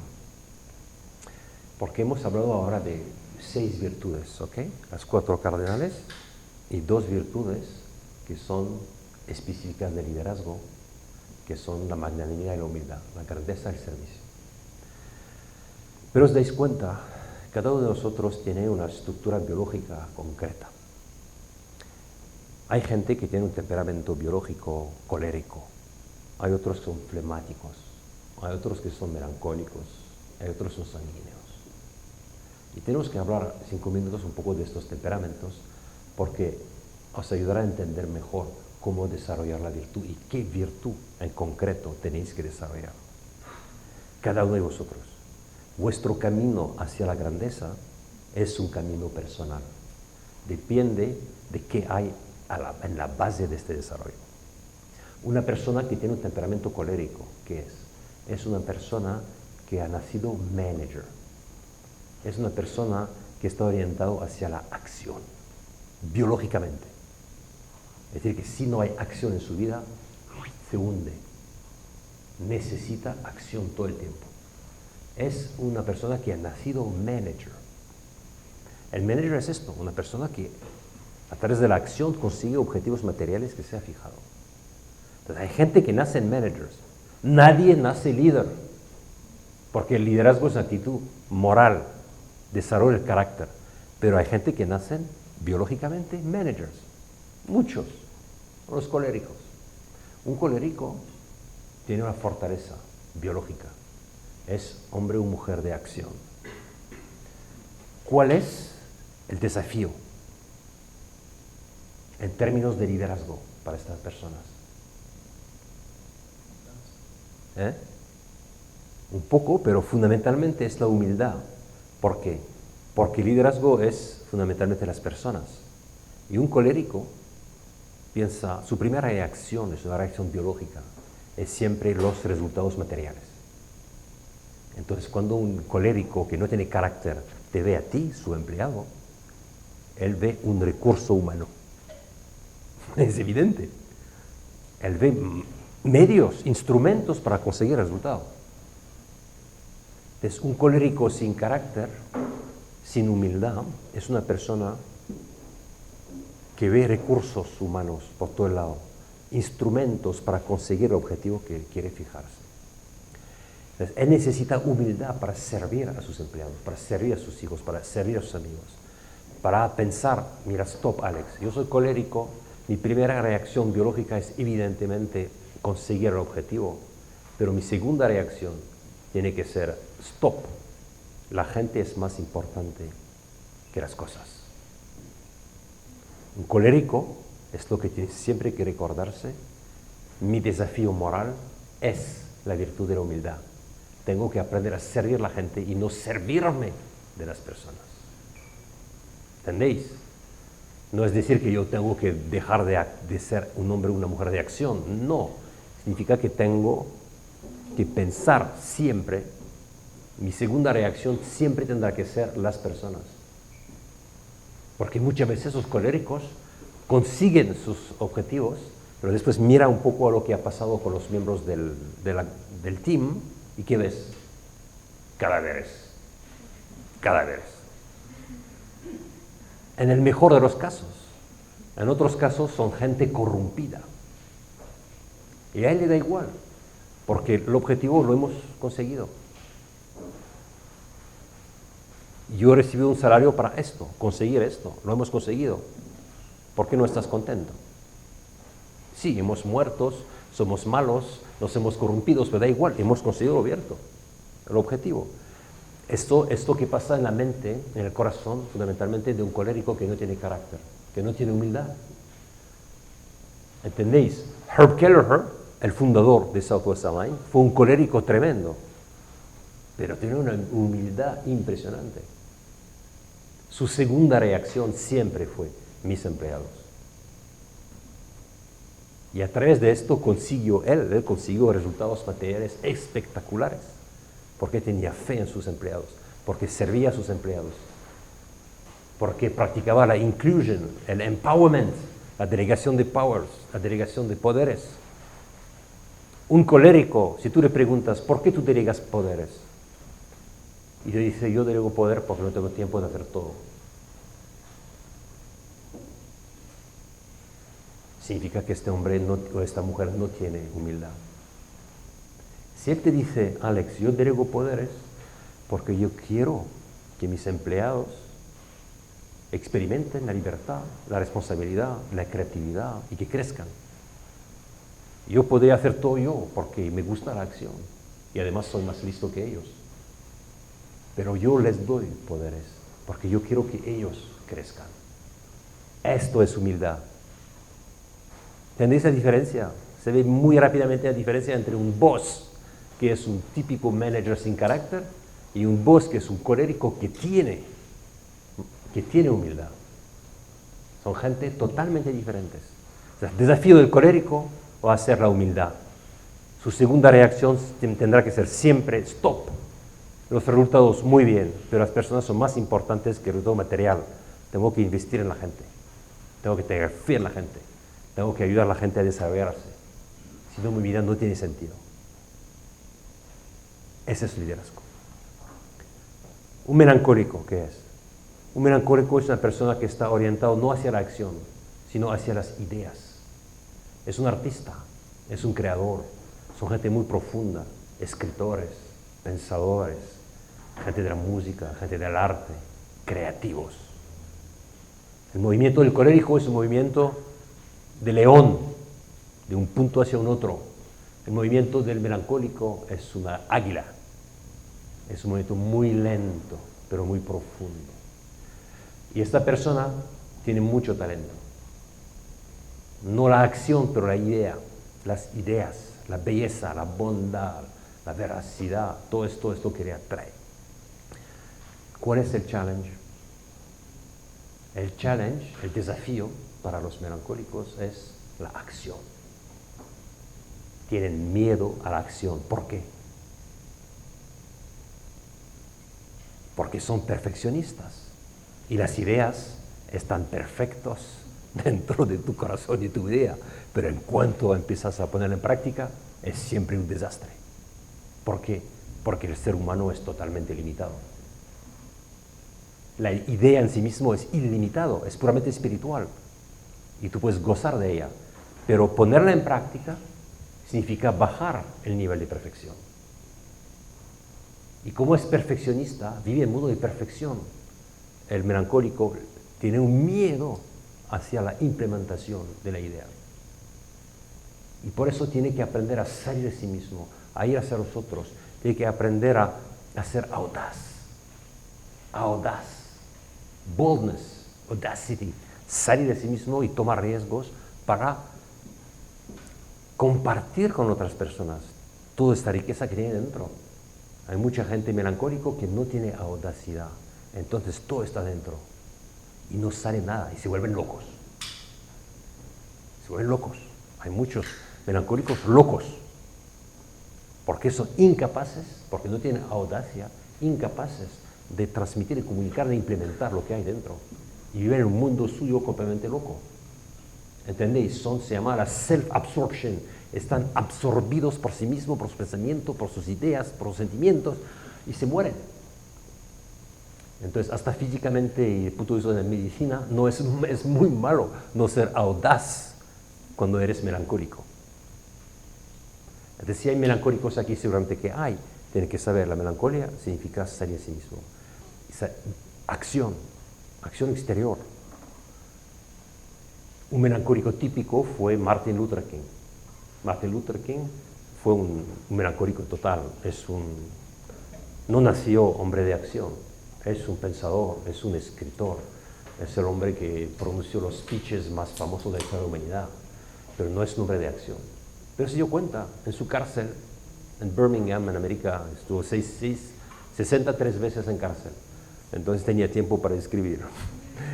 Porque hemos hablado ahora de 6 virtudes, ¿ok? Las 4 cardinales y 2 virtudes que son específicas de liderazgo, que son la magnanimidad y la humildad, la grandeza y el servicio. Pero os dais cuenta, cada uno de nosotros tiene una estructura biológica concreta. Hay gente que tiene un temperamento biológico colérico, hay otros que son flemáticos, hay otros que son melancólicos, hay otros que son sanguíneos. Y tenemos que hablar 5 minutos un poco de estos temperamentos porque os ayudará a entender mejor cómo desarrollar la virtud y qué virtud en concreto tenéis que desarrollar. Cada uno de vosotros. Vuestro camino hacia la grandeza es un camino personal. Depende de qué hay en la base de este desarrollo. Una persona que tiene un temperamento colérico, ¿qué es? Es una persona que ha nacido manager. Es una persona que está orientada hacia la acción, biológicamente. Es decir, que si no hay acción en su vida, se hunde. Necesita acción todo el tiempo. Es una persona que ha nacido manager. El manager es esto, una persona que a través de la acción consigue objetivos materiales que se ha fijado. Entonces, hay gente que nace managers. Nadie nace líder, porque el liderazgo es una actitud moral, desarrollo del carácter. Pero hay gente que nacen biológicamente managers. Muchos. Los coléricos. Un colérico tiene una fortaleza biológica. Es hombre o mujer de acción. ¿Cuál es el desafío en términos de liderazgo para estas personas? Un poco, pero fundamentalmente es la humildad. ¿Por qué? Porque el liderazgo es fundamentalmente las personas. Y un colérico piensa, su primera reacción es una reacción biológica, es siempre los resultados materiales. Entonces, cuando un colérico que no tiene carácter te ve a ti, su empleado, él ve un recurso humano. Es evidente. Él ve medios, instrumentos para conseguir el resultado. Entonces, un colérico sin carácter sin humildad es una persona que ve recursos humanos por todo el lado, instrumentos para conseguir el objetivo que quiere fijarse. Entonces, él necesita humildad para servir a sus empleados, para servir a sus hijos, para servir a sus amigos, para pensar, mira, stop Alex, yo soy colérico, mi primera reacción biológica es evidentemente conseguir el objetivo, pero mi segunda reacción tiene que ser, stop, la gente es más importante que las cosas. Un colérico es lo que tiene siempre que recordarse, mi desafío moral es la virtud de la humildad. Tengo que aprender a servir a la gente y no servirme de las personas. ¿Entendéis? No es decir que yo tengo que dejar de ser un hombre o una mujer de acción, no. Significa que tengo que pensar siempre, mi segunda reacción siempre tendrá que ser las personas. Porque muchas veces los coléricos consiguen sus objetivos, pero después mira un poco a lo que ha pasado con los miembros del team y ¿qué ves? Cadáveres. Cadáveres. En el mejor de los casos. En otros casos son gente corrompida. Y a él le da igual, porque el objetivo lo hemos conseguido. Yo he recibido un salario para esto, conseguir esto, lo hemos conseguido. ¿Por qué no estás contento? Sí, hemos muertos, somos malos, nos hemos corrompido, pero da igual, hemos conseguido lo abierto, el objetivo. Esto que pasa en la mente, en el corazón, fundamentalmente de un colérico que no tiene carácter, que no tiene humildad. ¿Entendéis? Herb Kelleher, el fundador de Southwest Airlines, fue un colérico tremendo, pero tiene una humildad impresionante. Su segunda reacción siempre fue mis empleados. Y a través de esto él consiguió resultados materiales espectaculares, porque tenía fe en sus empleados, porque servía a sus empleados, porque practicaba la inclusion, el empowerment, la delegación de powers, la delegación de poderes. Un colérico, si tú le preguntas, ¿por qué tú delegas poderes? Y le dice, yo delego poder porque no tengo tiempo de hacer todo. Significa que este hombre o esta mujer no tiene humildad. Si él te dice, Alex, yo delego poderes porque yo quiero que mis empleados experimenten la libertad, la responsabilidad, la creatividad y que crezcan. Yo podría hacer todo yo porque me gusta la acción y además soy más listo que ellos. Pero yo les doy poderes porque yo quiero que ellos crezcan. Esto es humildad. ¿Entendéis la diferencia? Se ve muy rápidamente la diferencia entre un boss, que es un típico manager sin carácter, y un boss que es un colérico que tiene humildad. Son gente totalmente diferentes. O sea, el desafío del colérico va a ser la humildad. Su segunda reacción tendrá que ser siempre stop. Los resultados muy bien, pero las personas son más importantes que el resultado material. Tengo que investir en la gente. Tengo que tener fe en la gente. Tengo que ayudar a la gente a desarrollarse. Si no, mi vida no tiene sentido. Ese es liderazgo. Un melancólico, ¿qué es? Un melancólico es una persona que está orientado no hacia la acción, sino hacia las ideas. Es un artista, es un creador, son gente muy profunda, escritores, pensadores, gente de la música, gente del arte, creativos. El movimiento del colérico es un movimiento de león, de un punto hacia un otro. El movimiento del melancólico es una águila. Es un movimiento muy lento, pero muy profundo. Y esta persona tiene mucho talento. No la acción, pero la idea, las ideas, la belleza, la bondad, la veracidad, todo esto es lo que le atrae. ¿Cuál es el challenge? El challenge, el desafío para los melancólicos es la acción. Tienen miedo a la acción. ¿Por qué? Porque son perfeccionistas y las ideas están perfectas dentro de tu corazón y tu idea, pero en cuanto empiezas a ponerla en práctica es siempre un desastre. ¿Por qué? Porque el ser humano es totalmente limitado. La idea en sí mismo es ilimitado, es puramente espiritual y tú puedes gozar de ella, pero ponerla en práctica significa bajar el nivel de perfección. Y como es perfeccionista, vive en mundo de perfección. El melancólico tiene un miedo hacia la implementación de la idea. Y por eso tiene que aprender a salir de sí mismo, a ir hacia los otros. Tiene que aprender a ser audaz. Audaz. Boldness, audacity. Salir de sí mismo y tomar riesgos para compartir con otras personas toda esta riqueza que tiene dentro. Hay mucha gente melancólica que no tiene audacidad. Entonces todo está dentro. Y no sale nada. Y se vuelven locos. Se vuelven locos. Hay muchos melancólicos locos. Porque son incapaces, porque no tienen audacia, incapaces de transmitir, de comunicar, de implementar lo que hay dentro. Y viven en un mundo suyo completamente loco. ¿Entendéis? Se llama la self-absorption. Están absorbidos por sí mismos, por sus pensamientos, por sus ideas, por sus sentimientos, y se mueren. Entonces, hasta físicamente y desde el punto de vista de la medicina, no es muy malo no ser audaz cuando eres melancólico. Entonces, si hay melancólicos aquí, seguramente que hay, tienen que saber, la melancolía significa salir de sí mismo. Acción exterior. Un melancólico típico fue Martin Luther King. Martin Luther King fue un melancólico total, no nació hombre de acción, es un pensador, es un escritor, es el hombre que pronunció los speeches más famosos de la historia de la humanidad, pero no es un hombre de acción. Pero se dio cuenta, en su cárcel, en Birmingham, en América, estuvo 63 veces en cárcel, entonces tenía tiempo para escribir.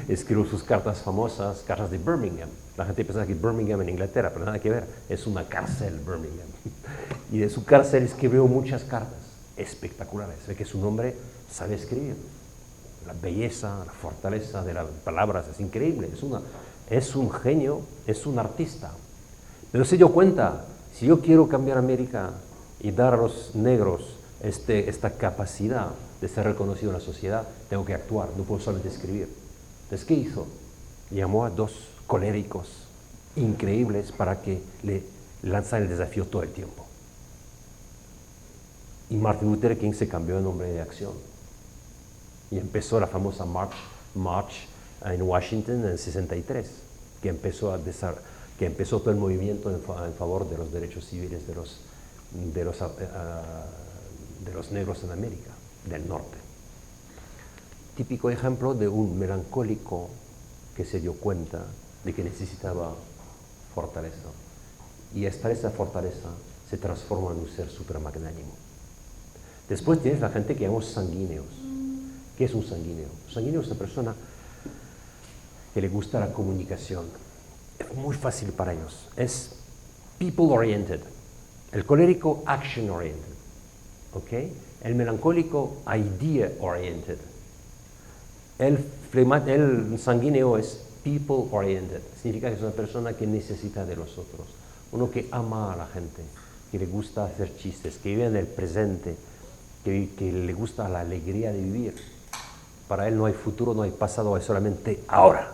Escribió sus cartas famosas, cartas de Birmingham. La gente piensa que Birmingham en Inglaterra, pero nada que ver, es una cárcel Birmingham. Y de su cárcel escribió muchas cartas espectaculares. Ve que su hombre sabe escribir. La belleza, la fortaleza de las palabras es increíble. Es un genio, es un artista. Pero se dio cuenta, si yo quiero cambiar América y dar a los negros esta capacidad de ser reconocido en la sociedad, tengo que actuar, no puedo solamente escribir. Entonces, ¿qué hizo? Llamó a 2 coléricos increíbles para que le lanzaran el desafío todo el tiempo. Y Martin Luther King se cambió de nombre de acción. Y empezó la famosa March en Washington en el 63, que empezó todo el movimiento en favor de los derechos civiles de los negros en América del Norte. Típico ejemplo de un melancólico que se dio cuenta de que necesitaba fortaleza. Y esa fortaleza se transforma en un ser supermagnánimo. Después tienes la gente que llamamos sanguíneos. ¿Qué es un sanguíneo? Un sanguíneo es una persona que le gusta la comunicación. Es muy fácil para ellos. Es people-oriented. El colérico, action-oriented. ¿Okay? El melancólico, idea-oriented. El sanguíneo es people-oriented. Significa que es una persona que necesita de los otros. Uno que ama a la gente, que le gusta hacer chistes, que vive en el presente, que le gusta la alegría de vivir. Para él no hay futuro, no hay pasado, hay solamente ahora.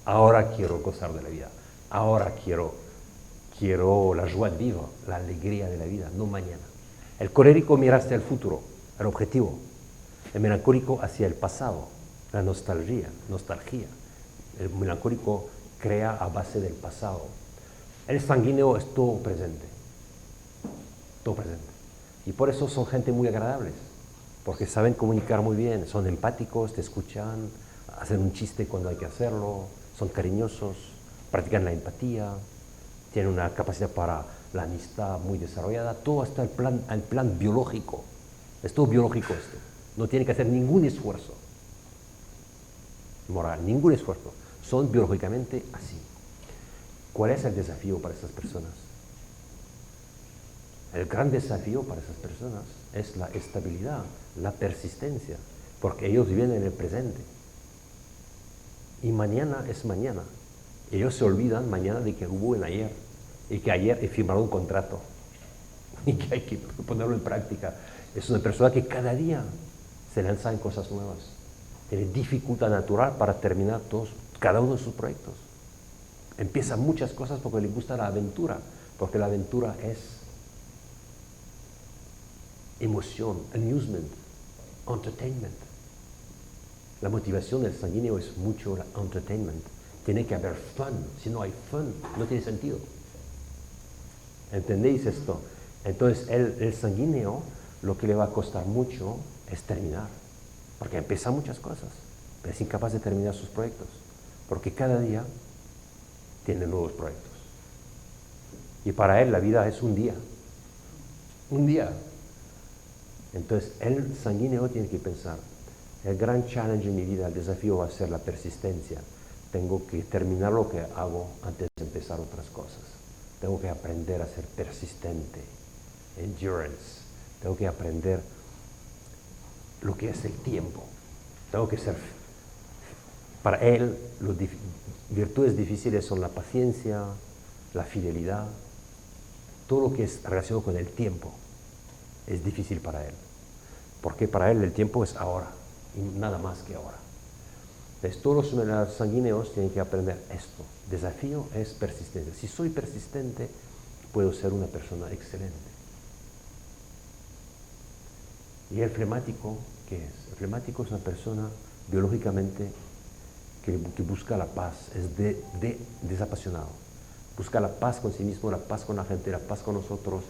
Ahora quiero gozar de la vida. Ahora quiero la joie de vivre, la alegría de la vida, no mañana. El colérico mira hacia el futuro, el objetivo. El melancólico hacia el pasado, la nostalgia. El melancólico crea a base del pasado. El sanguíneo es todo presente. Todo presente. Y por eso son gente muy agradables, porque saben comunicar muy bien, son empáticos, te escuchan, hacen un chiste cuando hay que hacerlo, son cariñosos, practican la empatía, tienen una capacidad para la amistad muy desarrollada. Todo está al plan biológico. Es todo biológico esto. No tiene que hacer ningún esfuerzo moral, ningún esfuerzo. Son biológicamente así. ¿Cuál es el desafío para esas personas? El gran desafío para esas personas es la estabilidad, la persistencia, porque ellos viven en el presente. Y mañana es mañana. Ellos se olvidan mañana de que hubo en ayer, y que ayer he firmado un contrato, y que hay que ponerlo en práctica. Es una persona que cada día se lanza en cosas nuevas. tiene dificultad natural para terminar cada uno de sus proyectos. Empieza muchas cosas porque le gusta la aventura, porque la aventura es emoción, amusement, entertainment. La motivación del sanguíneo es mucho el entertainment. Tiene que haber fun. Si no hay fun, no tiene sentido. ¿Entendéis esto? Entonces, el sanguíneo, lo que le va a costar mucho es terminar. Porque empieza muchas cosas, pero es incapaz de terminar sus proyectos. Porque cada día tiene nuevos proyectos. Y para él la vida es un día. Un día. Entonces, el sanguíneo tiene que pensar, el gran challenge en mi vida, el desafío va a ser la persistencia. Tengo que terminar lo que hago antes de empezar otras cosas. Tengo que aprender a ser persistente, endurance. Tengo que aprender lo que es el tiempo. Tengo que ser... Para él, las virtudes difíciles son la paciencia, la fidelidad, todo lo que es relacionado con el tiempo es difícil para él. Porque para él el tiempo es ahora, y nada más que ahora. Entonces, todos los sanguíneos tienen que aprender esto. Desafío es persistencia. Si soy persistente, puedo ser una persona excelente. ¿Y el flemático qué es? El flemático es una persona biológicamente que busca la paz, es desapasionado. Busca la paz con sí mismo, la paz con la gente, la paz con nosotros,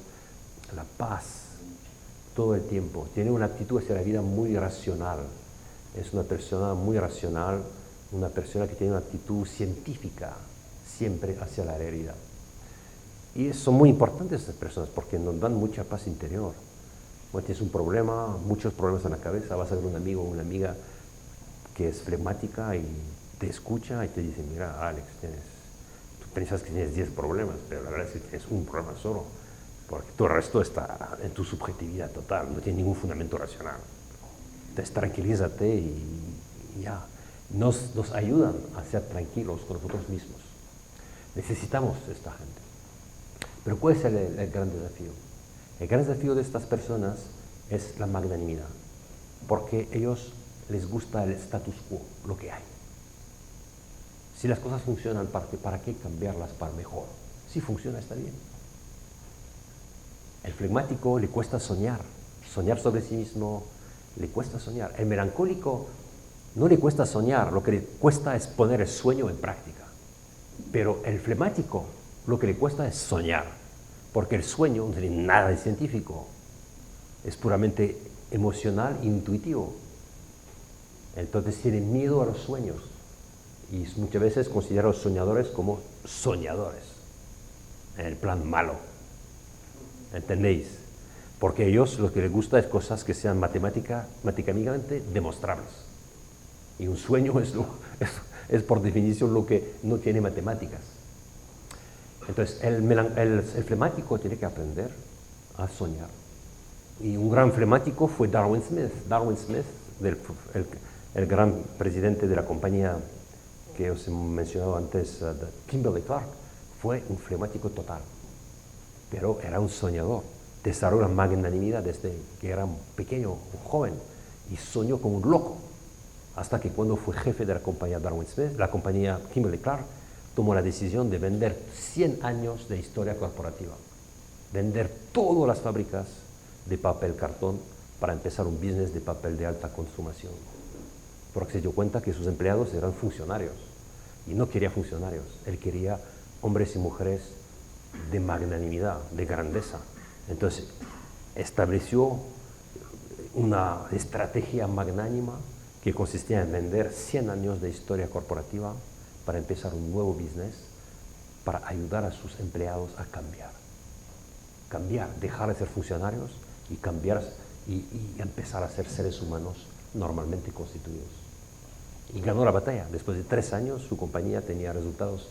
la paz todo el tiempo. Tiene una actitud hacia la vida muy racional. Es una persona muy racional, una persona que tiene una actitud científica siempre hacia la realidad. Y son muy importantes estas personas porque nos dan mucha paz interior. Cuando tienes un problema, muchos problemas en la cabeza, vas a ver un amigo o una amiga que es flemática y te escucha y te dice, mira, Alex, tú piensas que tienes 10 problemas, pero la verdad es que tienes un problema solo, porque todo el resto está en tu subjetividad total, no tiene ningún fundamento racional. Entonces tranquilízate y ya. Nos ayudan a ser tranquilos con nosotros mismos. Necesitamos esta gente. Pero ¿cuál es el gran desafío? El gran desafío de estas personas es la magnanimidad, porque a ellos les gusta el status quo, lo que hay. Si las cosas funcionan, ¿para qué cambiarlas para mejor? Si funciona, está bien. El flegmático le cuesta soñar sobre sí mismo, le cuesta soñar. El melancólico no le cuesta soñar, lo que le cuesta es poner el sueño en práctica. Pero el flemático lo que le cuesta es soñar, porque el sueño no tiene nada de científico, es puramente emocional e intuitivo. Entonces tiene miedo a los sueños y muchas veces considera a los soñadores como soñadores, en el plan malo. ¿Entendéis? Porque a ellos lo que les gusta es cosas que sean matemáticamente demostrables. Y un sueño es por definición lo que no tiene matemáticas. Entonces, el flemático tiene que aprender a soñar. Y un gran flemático fue Darwin Smith. Darwin Smith, el gran presidente de la compañía que os he mencionado antes, Kimberly Clark, fue un flemático total. Pero era un soñador. Desarrolló la magnanimidad desde que era un pequeño, un joven, y soñó como un loco. Hasta que cuando fue jefe de la compañía Darwin Smith, la compañía Kimberly Clark, tomó la decisión de vender 100 años de historia corporativa. Vender todas las fábricas de papel cartón para empezar un business de papel de alta consumación. Porque se dio cuenta que sus empleados eran funcionarios. Y no quería funcionarios, él quería hombres y mujeres de magnanimidad, de grandeza. Entonces, estableció una estrategia magnánima que consistía en vender 100 años de historia corporativa para empezar un nuevo business, para ayudar a sus empleados a cambiar. Cambiar, dejar de ser funcionarios y cambiar y empezar a ser seres humanos normalmente constituidos. Y ganó la batalla. Después de 3 años, su compañía tenía resultados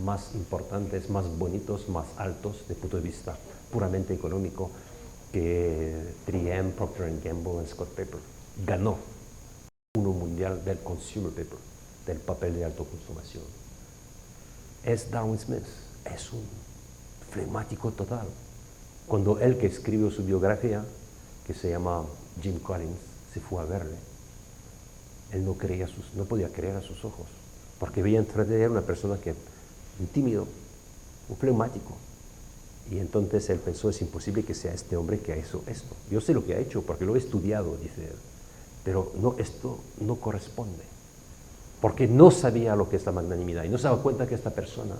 más importantes, más bonitos, más altos, desde el punto de vista puramente económico, que 3M, Procter & Gamble y Scott Paper. Ganó uno mundial del consumer paper, del papel de alta consumación. Es Darwin Smith, es un flemático total. Cuando él, que escribió su biografía, que se llama Jim Collins, se fue a verle, Él no podía creer a sus ojos, porque veía enfrente de él una persona un tímido, un fleumático. Y entonces él pensó, es imposible que sea este hombre que ha hecho esto. Yo sé lo que ha hecho, porque lo he estudiado, dice él, pero no, esto no corresponde, porque no sabía lo que es la magnanimidad, y no se daba cuenta que esta persona,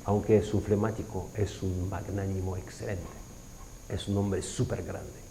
aunque es un fleumático, es un magnánimo excelente, es un hombre súper grande.